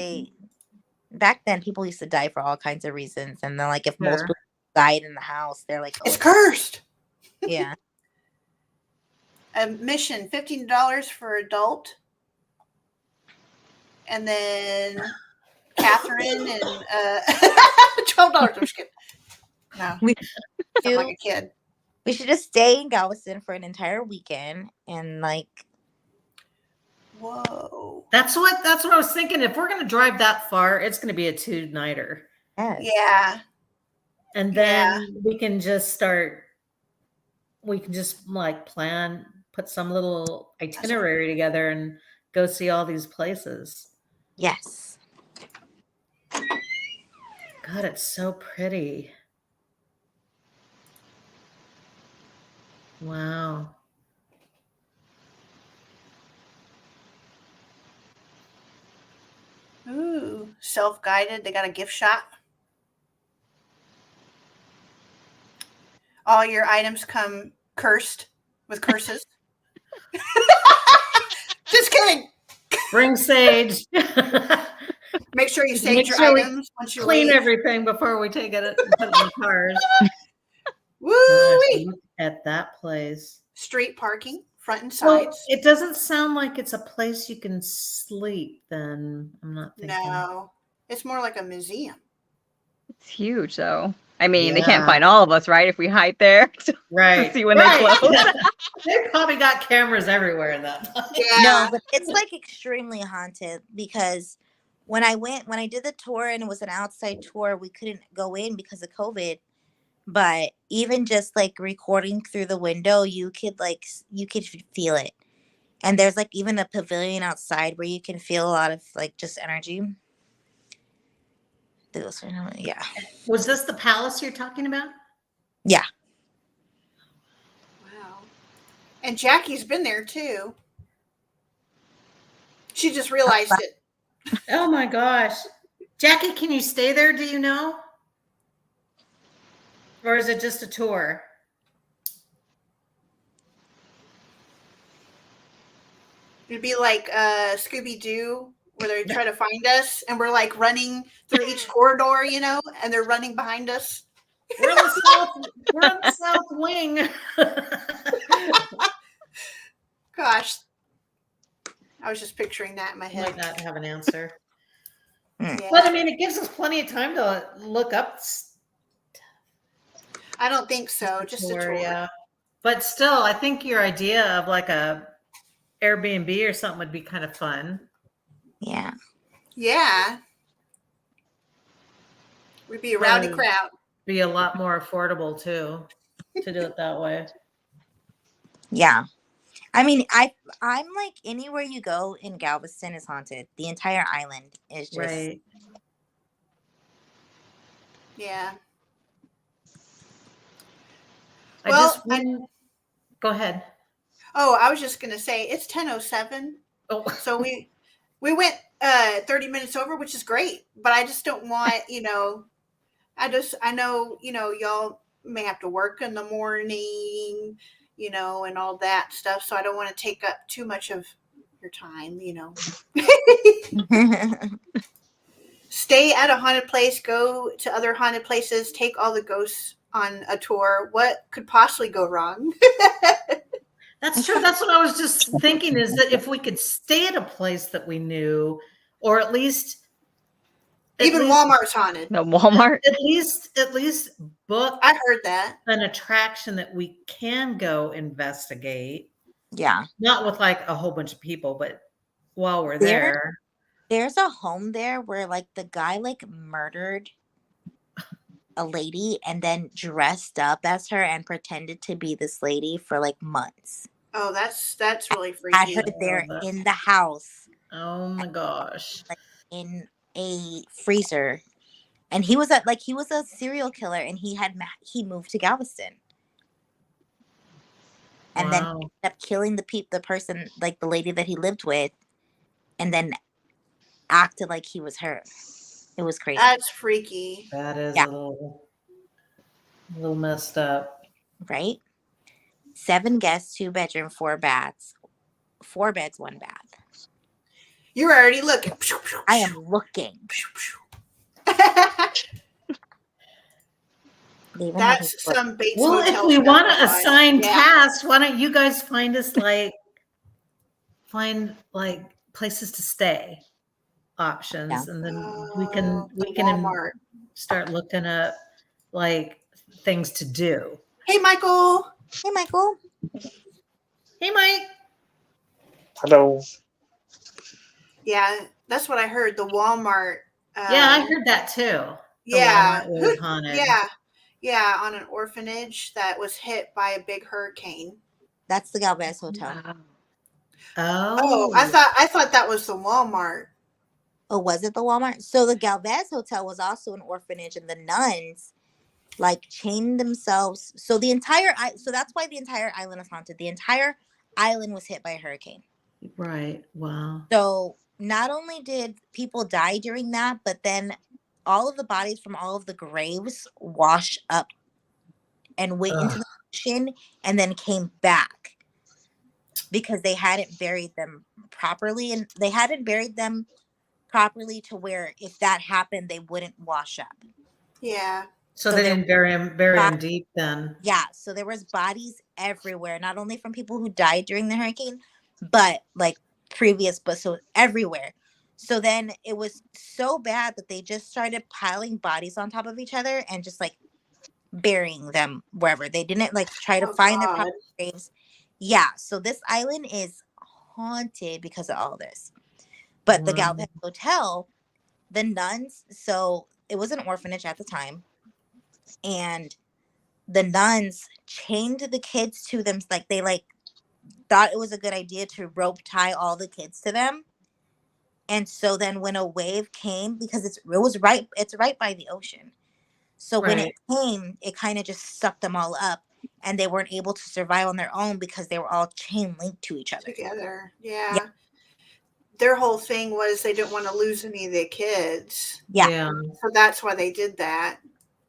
back then people used to die for all kinds of reasons, and then like if most people died in the house, they're like, it's cursed. Yeah. Admission $15 for adult, and then Catherine and $12. I'm just kidding. No, I'm like a kid. We should just stay in Galveston for an entire weekend and like. Whoa. That's what I was thinking. If we're gonna drive that far, it's gonna be a 2-nighter. Yes. Yeah. And then we can just like plan, put some little itinerary together and go see all these places. Yes. God, it's so pretty. Wow. Ooh, self-guided. They got a gift shop. All your items come cursed with curses. Just kidding. Bring sage. Make sure you sage your items once you clean leave. everything before we take it and put it in the cars. Woo! Gosh, look at that place. Street parking, front and Well, sides. it doesn't sound like it's a place you can sleep. Then I'm not thinking. No, it's more like a museum. It's huge though. I mean, they Yeah. can't find all of us, right? If we hide there to Right. see when they close. They probably got cameras everywhere in that place. Yeah. No, but it's like extremely haunted because when I did the tour and it was an outside tour, we couldn't go in because of COVID. But even just like recording through the window, you could feel it. And there's like even a pavilion outside where you can feel a lot of like just energy. Yeah. Was this the palace you're talking about? Yeah. Wow. And Jackie's been there too. She just realized it. Oh my gosh. Jackie, can you stay there? Do you know? Or is it just a tour? It'd be like Scooby Doo, where they try to find us, and we're like running through each corridor, and they're running behind us. We're on the south wing. Gosh, I was just picturing that in my Might head. not have an answer. Yeah. But I mean, it gives us plenty of time to look up. I don't think so. Just a tour. Yeah. But still, I think your idea of like a Airbnb or something would be kind of fun. Yeah. Yeah. We'd be a rowdy crowd. Be a lot more affordable too to do it that way. Yeah. I mean, I'm like, anywhere you go in Galveston is haunted. The entire island is just Right. Yeah. Go ahead. Oh, I was just gonna say it's 10:07. Oh, so we went 30 minutes over, which is great. But I just don't want, I know, y'all may have to work in the morning, and all that stuff. So I don't want to take up too much of your time, Stay at a haunted place, go to other haunted places, take all the ghosts on a tour. What could possibly go wrong? that's true. That's what I was just thinking, is that if we could stay at a place that we knew, or at least Walmart's haunted. No, Walmart. At least book I heard that. an attraction that we can go investigate. Yeah. Not with like a whole bunch of people, but while we're there. There's a home there where like the guy like murdered a lady and then dressed up as her and pretended to be this lady for like months. Oh, that's really freaky. Had her there in the house. Oh my gosh. Like in a freezer. And he was a serial killer, and he moved to Galveston. And then he ended up killing the person, like the lady that he lived with, and then acted like he was her. It was crazy. That's freaky. That is a little messed up. Right? 7 guests, 2 bedroom, 4 baths. 4 beds, 1 bath. You're already looking. I am looking. That's some Bates Well, Motel if we stuff, want to guys. assign tasks, why don't you guys find us places to stay options, and then we can Walmart. start looking at like things to do. Hey, Michael. Hey, Michael. Hey, Mike. Hello. Yeah, that's what I heard. The Walmart. Yeah, I heard that too. Yeah. Haunted. Yeah, on an orphanage that was hit by a big hurricane. That's the Galvez Hotel. Oh, I thought that was the Walmart. Oh, was it the Walmart? So the Galvez Hotel was also an orphanage, and the nuns like chained themselves. So that's why the entire island is haunted. The entire island was hit by a hurricane. Right. Wow. So not only did people die during that, but then all of the bodies from all of the graves washed up and went into the ocean and then came back because they hadn't buried them properly. And they hadn't buried them properly to where if that happened, they wouldn't wash up. Yeah. So they didn't bury him deep then. Yeah. So there was bodies everywhere, not only from people who died during the hurricane, but like so everywhere. So then it was so bad that they just started piling bodies on top of each other and just like burying them wherever. They didn't like try to find their proper graves. Yeah. So this island is haunted because of all this. But the Galvez Hotel, the nuns, so it was an orphanage at the time. And the nuns chained the kids to them. Like they thought it was a good idea to rope tie all the kids to them. And so then when a wave came, because it's right by the ocean. So when it came, it kind of just sucked them all up, and they weren't able to survive on their own because they were all chain linked to each other. Together. Yeah. their whole thing was they didn't want to lose any of their kids. Yeah. So that's why they did that.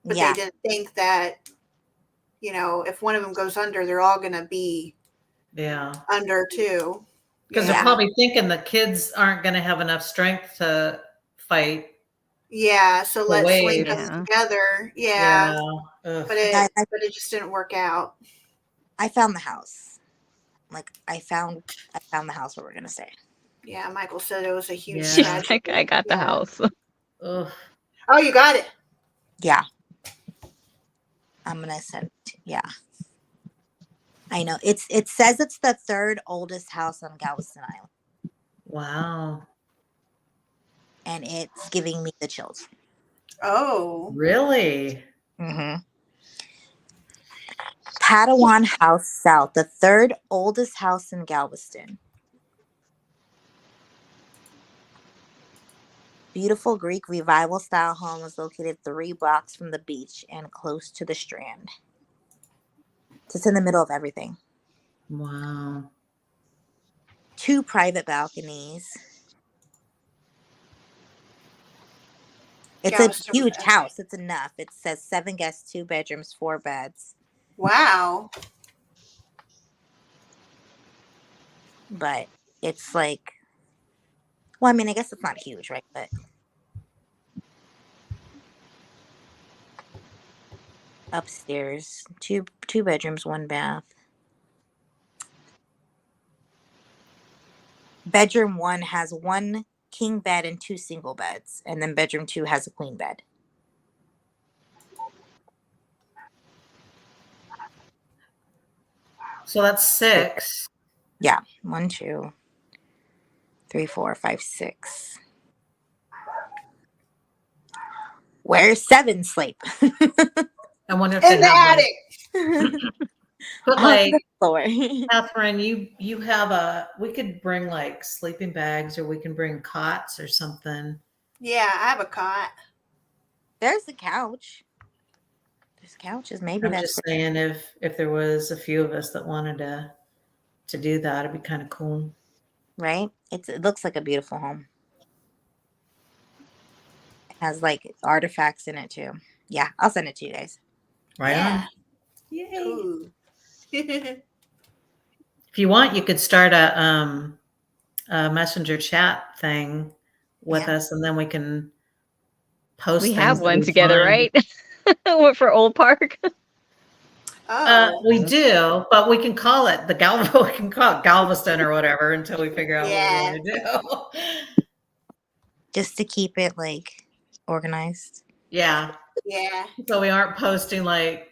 But Yeah. they didn't think that, if one of them goes under, they're all going to be under too. Because they're probably thinking the kids aren't going to have enough strength to fight. Yeah, so let's link wave. us together. Ugh. But it just didn't work out. I found the house. Like I found the house where we're gonna stay. Yeah, Michael said it was a huge She's tragedy. like, I got the house. Ugh. Oh, you got it. Yeah. I'm gonna send. Yeah. I know. It says it's the third oldest house on Galveston Island. Wow. And it's giving me the chills. Oh. Really? Mm-hmm. Padawan House South, the third oldest house in Galveston. Beautiful Greek revival style home is located 3 blocks from the beach and close to the Strand. It's in the middle of everything. Wow. 2 private balconies. It's Galveston a huge was- house. It's enough. It says 7 guests, 2 bedrooms, 4 beds. Wow. But it's like, well, I mean, I guess it's not huge, right? But upstairs, two bedrooms, 1 bath. Bedroom 1 has 1 king bed and 2 single beds, and then bedroom 2 has a queen bed. So that's 6. Yeah, 1, 2, 3, 4, 5, 6. Where's 7 sleep? I wonder if In they the have attic. but On like the floor. Catherine, you have we could bring like sleeping bags, or we can bring cots or something. Yeah, I have a cot. There's the couch. There's couches. Maybe I'm that's just saying if there was a few of us that wanted to do that, it'd be kind of cool. right. It looks like a beautiful home. It has like artifacts in it too. Yeah, I'll send it to you guys. Right Yeah. on. Yay. Ooh. If you want, you could start a messenger chat thing with us, and then we can post. We things have that one we together, find. right? For Old Park. We do, but we can call it we can call it Galveston or whatever until we figure out what we want to do. Just to keep it like organized. Yeah. Yeah. So we aren't posting like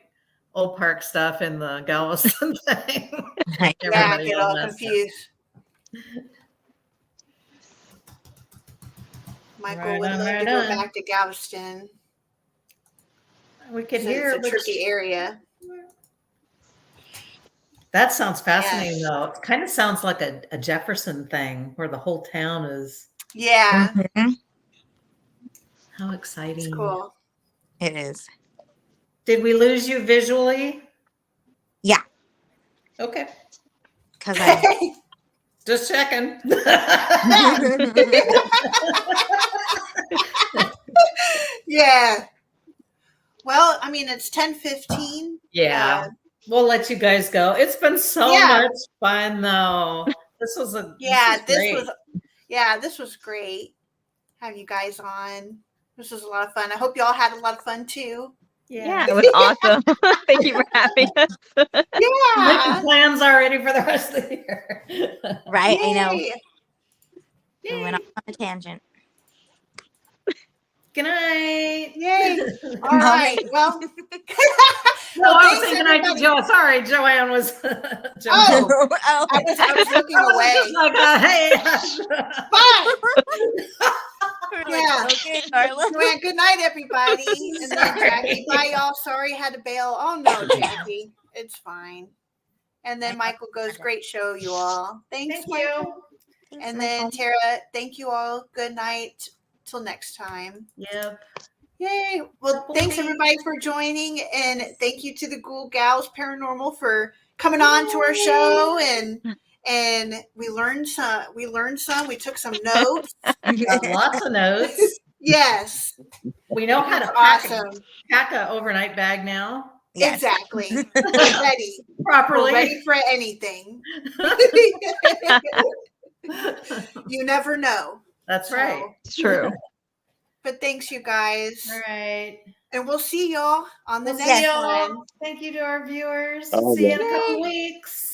Old Park stuff in the Galveston thing. Yeah, Everybody get will all mess up. confused. Michael would love to go back to Galveston. We could So hear it's a tricky area. That sounds fascinating, though. It kind of sounds like a Jefferson thing where the whole town is. Yeah. Mm-hmm. How exciting. It's cool. It is. Did we lose you visually? Yeah. Okay. Because I. Just checking. Yeah. Well, I mean, it's 10:15. Yeah. We'll let you guys go. It's been so much fun, though. This was this was great. Having you guys on. This was a lot of fun. I hope you all had a lot of fun too. Yeah, it was awesome. Thank you for having us. Yeah. Making plans already for the rest of the year. Right, Yay. I know. Yay. We went off on a tangent. Good night. Yay. All right. Well, no, I was saying good night to Joe. Sorry, Joanne was. Oh, Oh. I was looking away. Just like, hey. Bye. Yeah. Okay, Carla. Joanne, good night, everybody. And then Jackie, bye, y'all. Sorry, I had to bail. Oh no, Jackie, it's fine. And then Michael goes, great show, you all. Thanks, Thank Michael. you. And then Tara, thank you all. Good night. Till next time. Yep. Yay. Well, thanks everybody for joining. And thank you to the Ghoul Gals Paranormal for coming on to our show and we learned some. We took some notes. Got lots of notes. Yes, We know how to awesome. pack a overnight bag now Yes. Exactly. We're ready. properly. We're ready for anything. You never know. That's So, right. It's true. But thanks, you guys. All right. And we'll see y'all on the We'll next see y'all. one. Thank you to our viewers. Oh, See you yeah. in a couple Yay. weeks.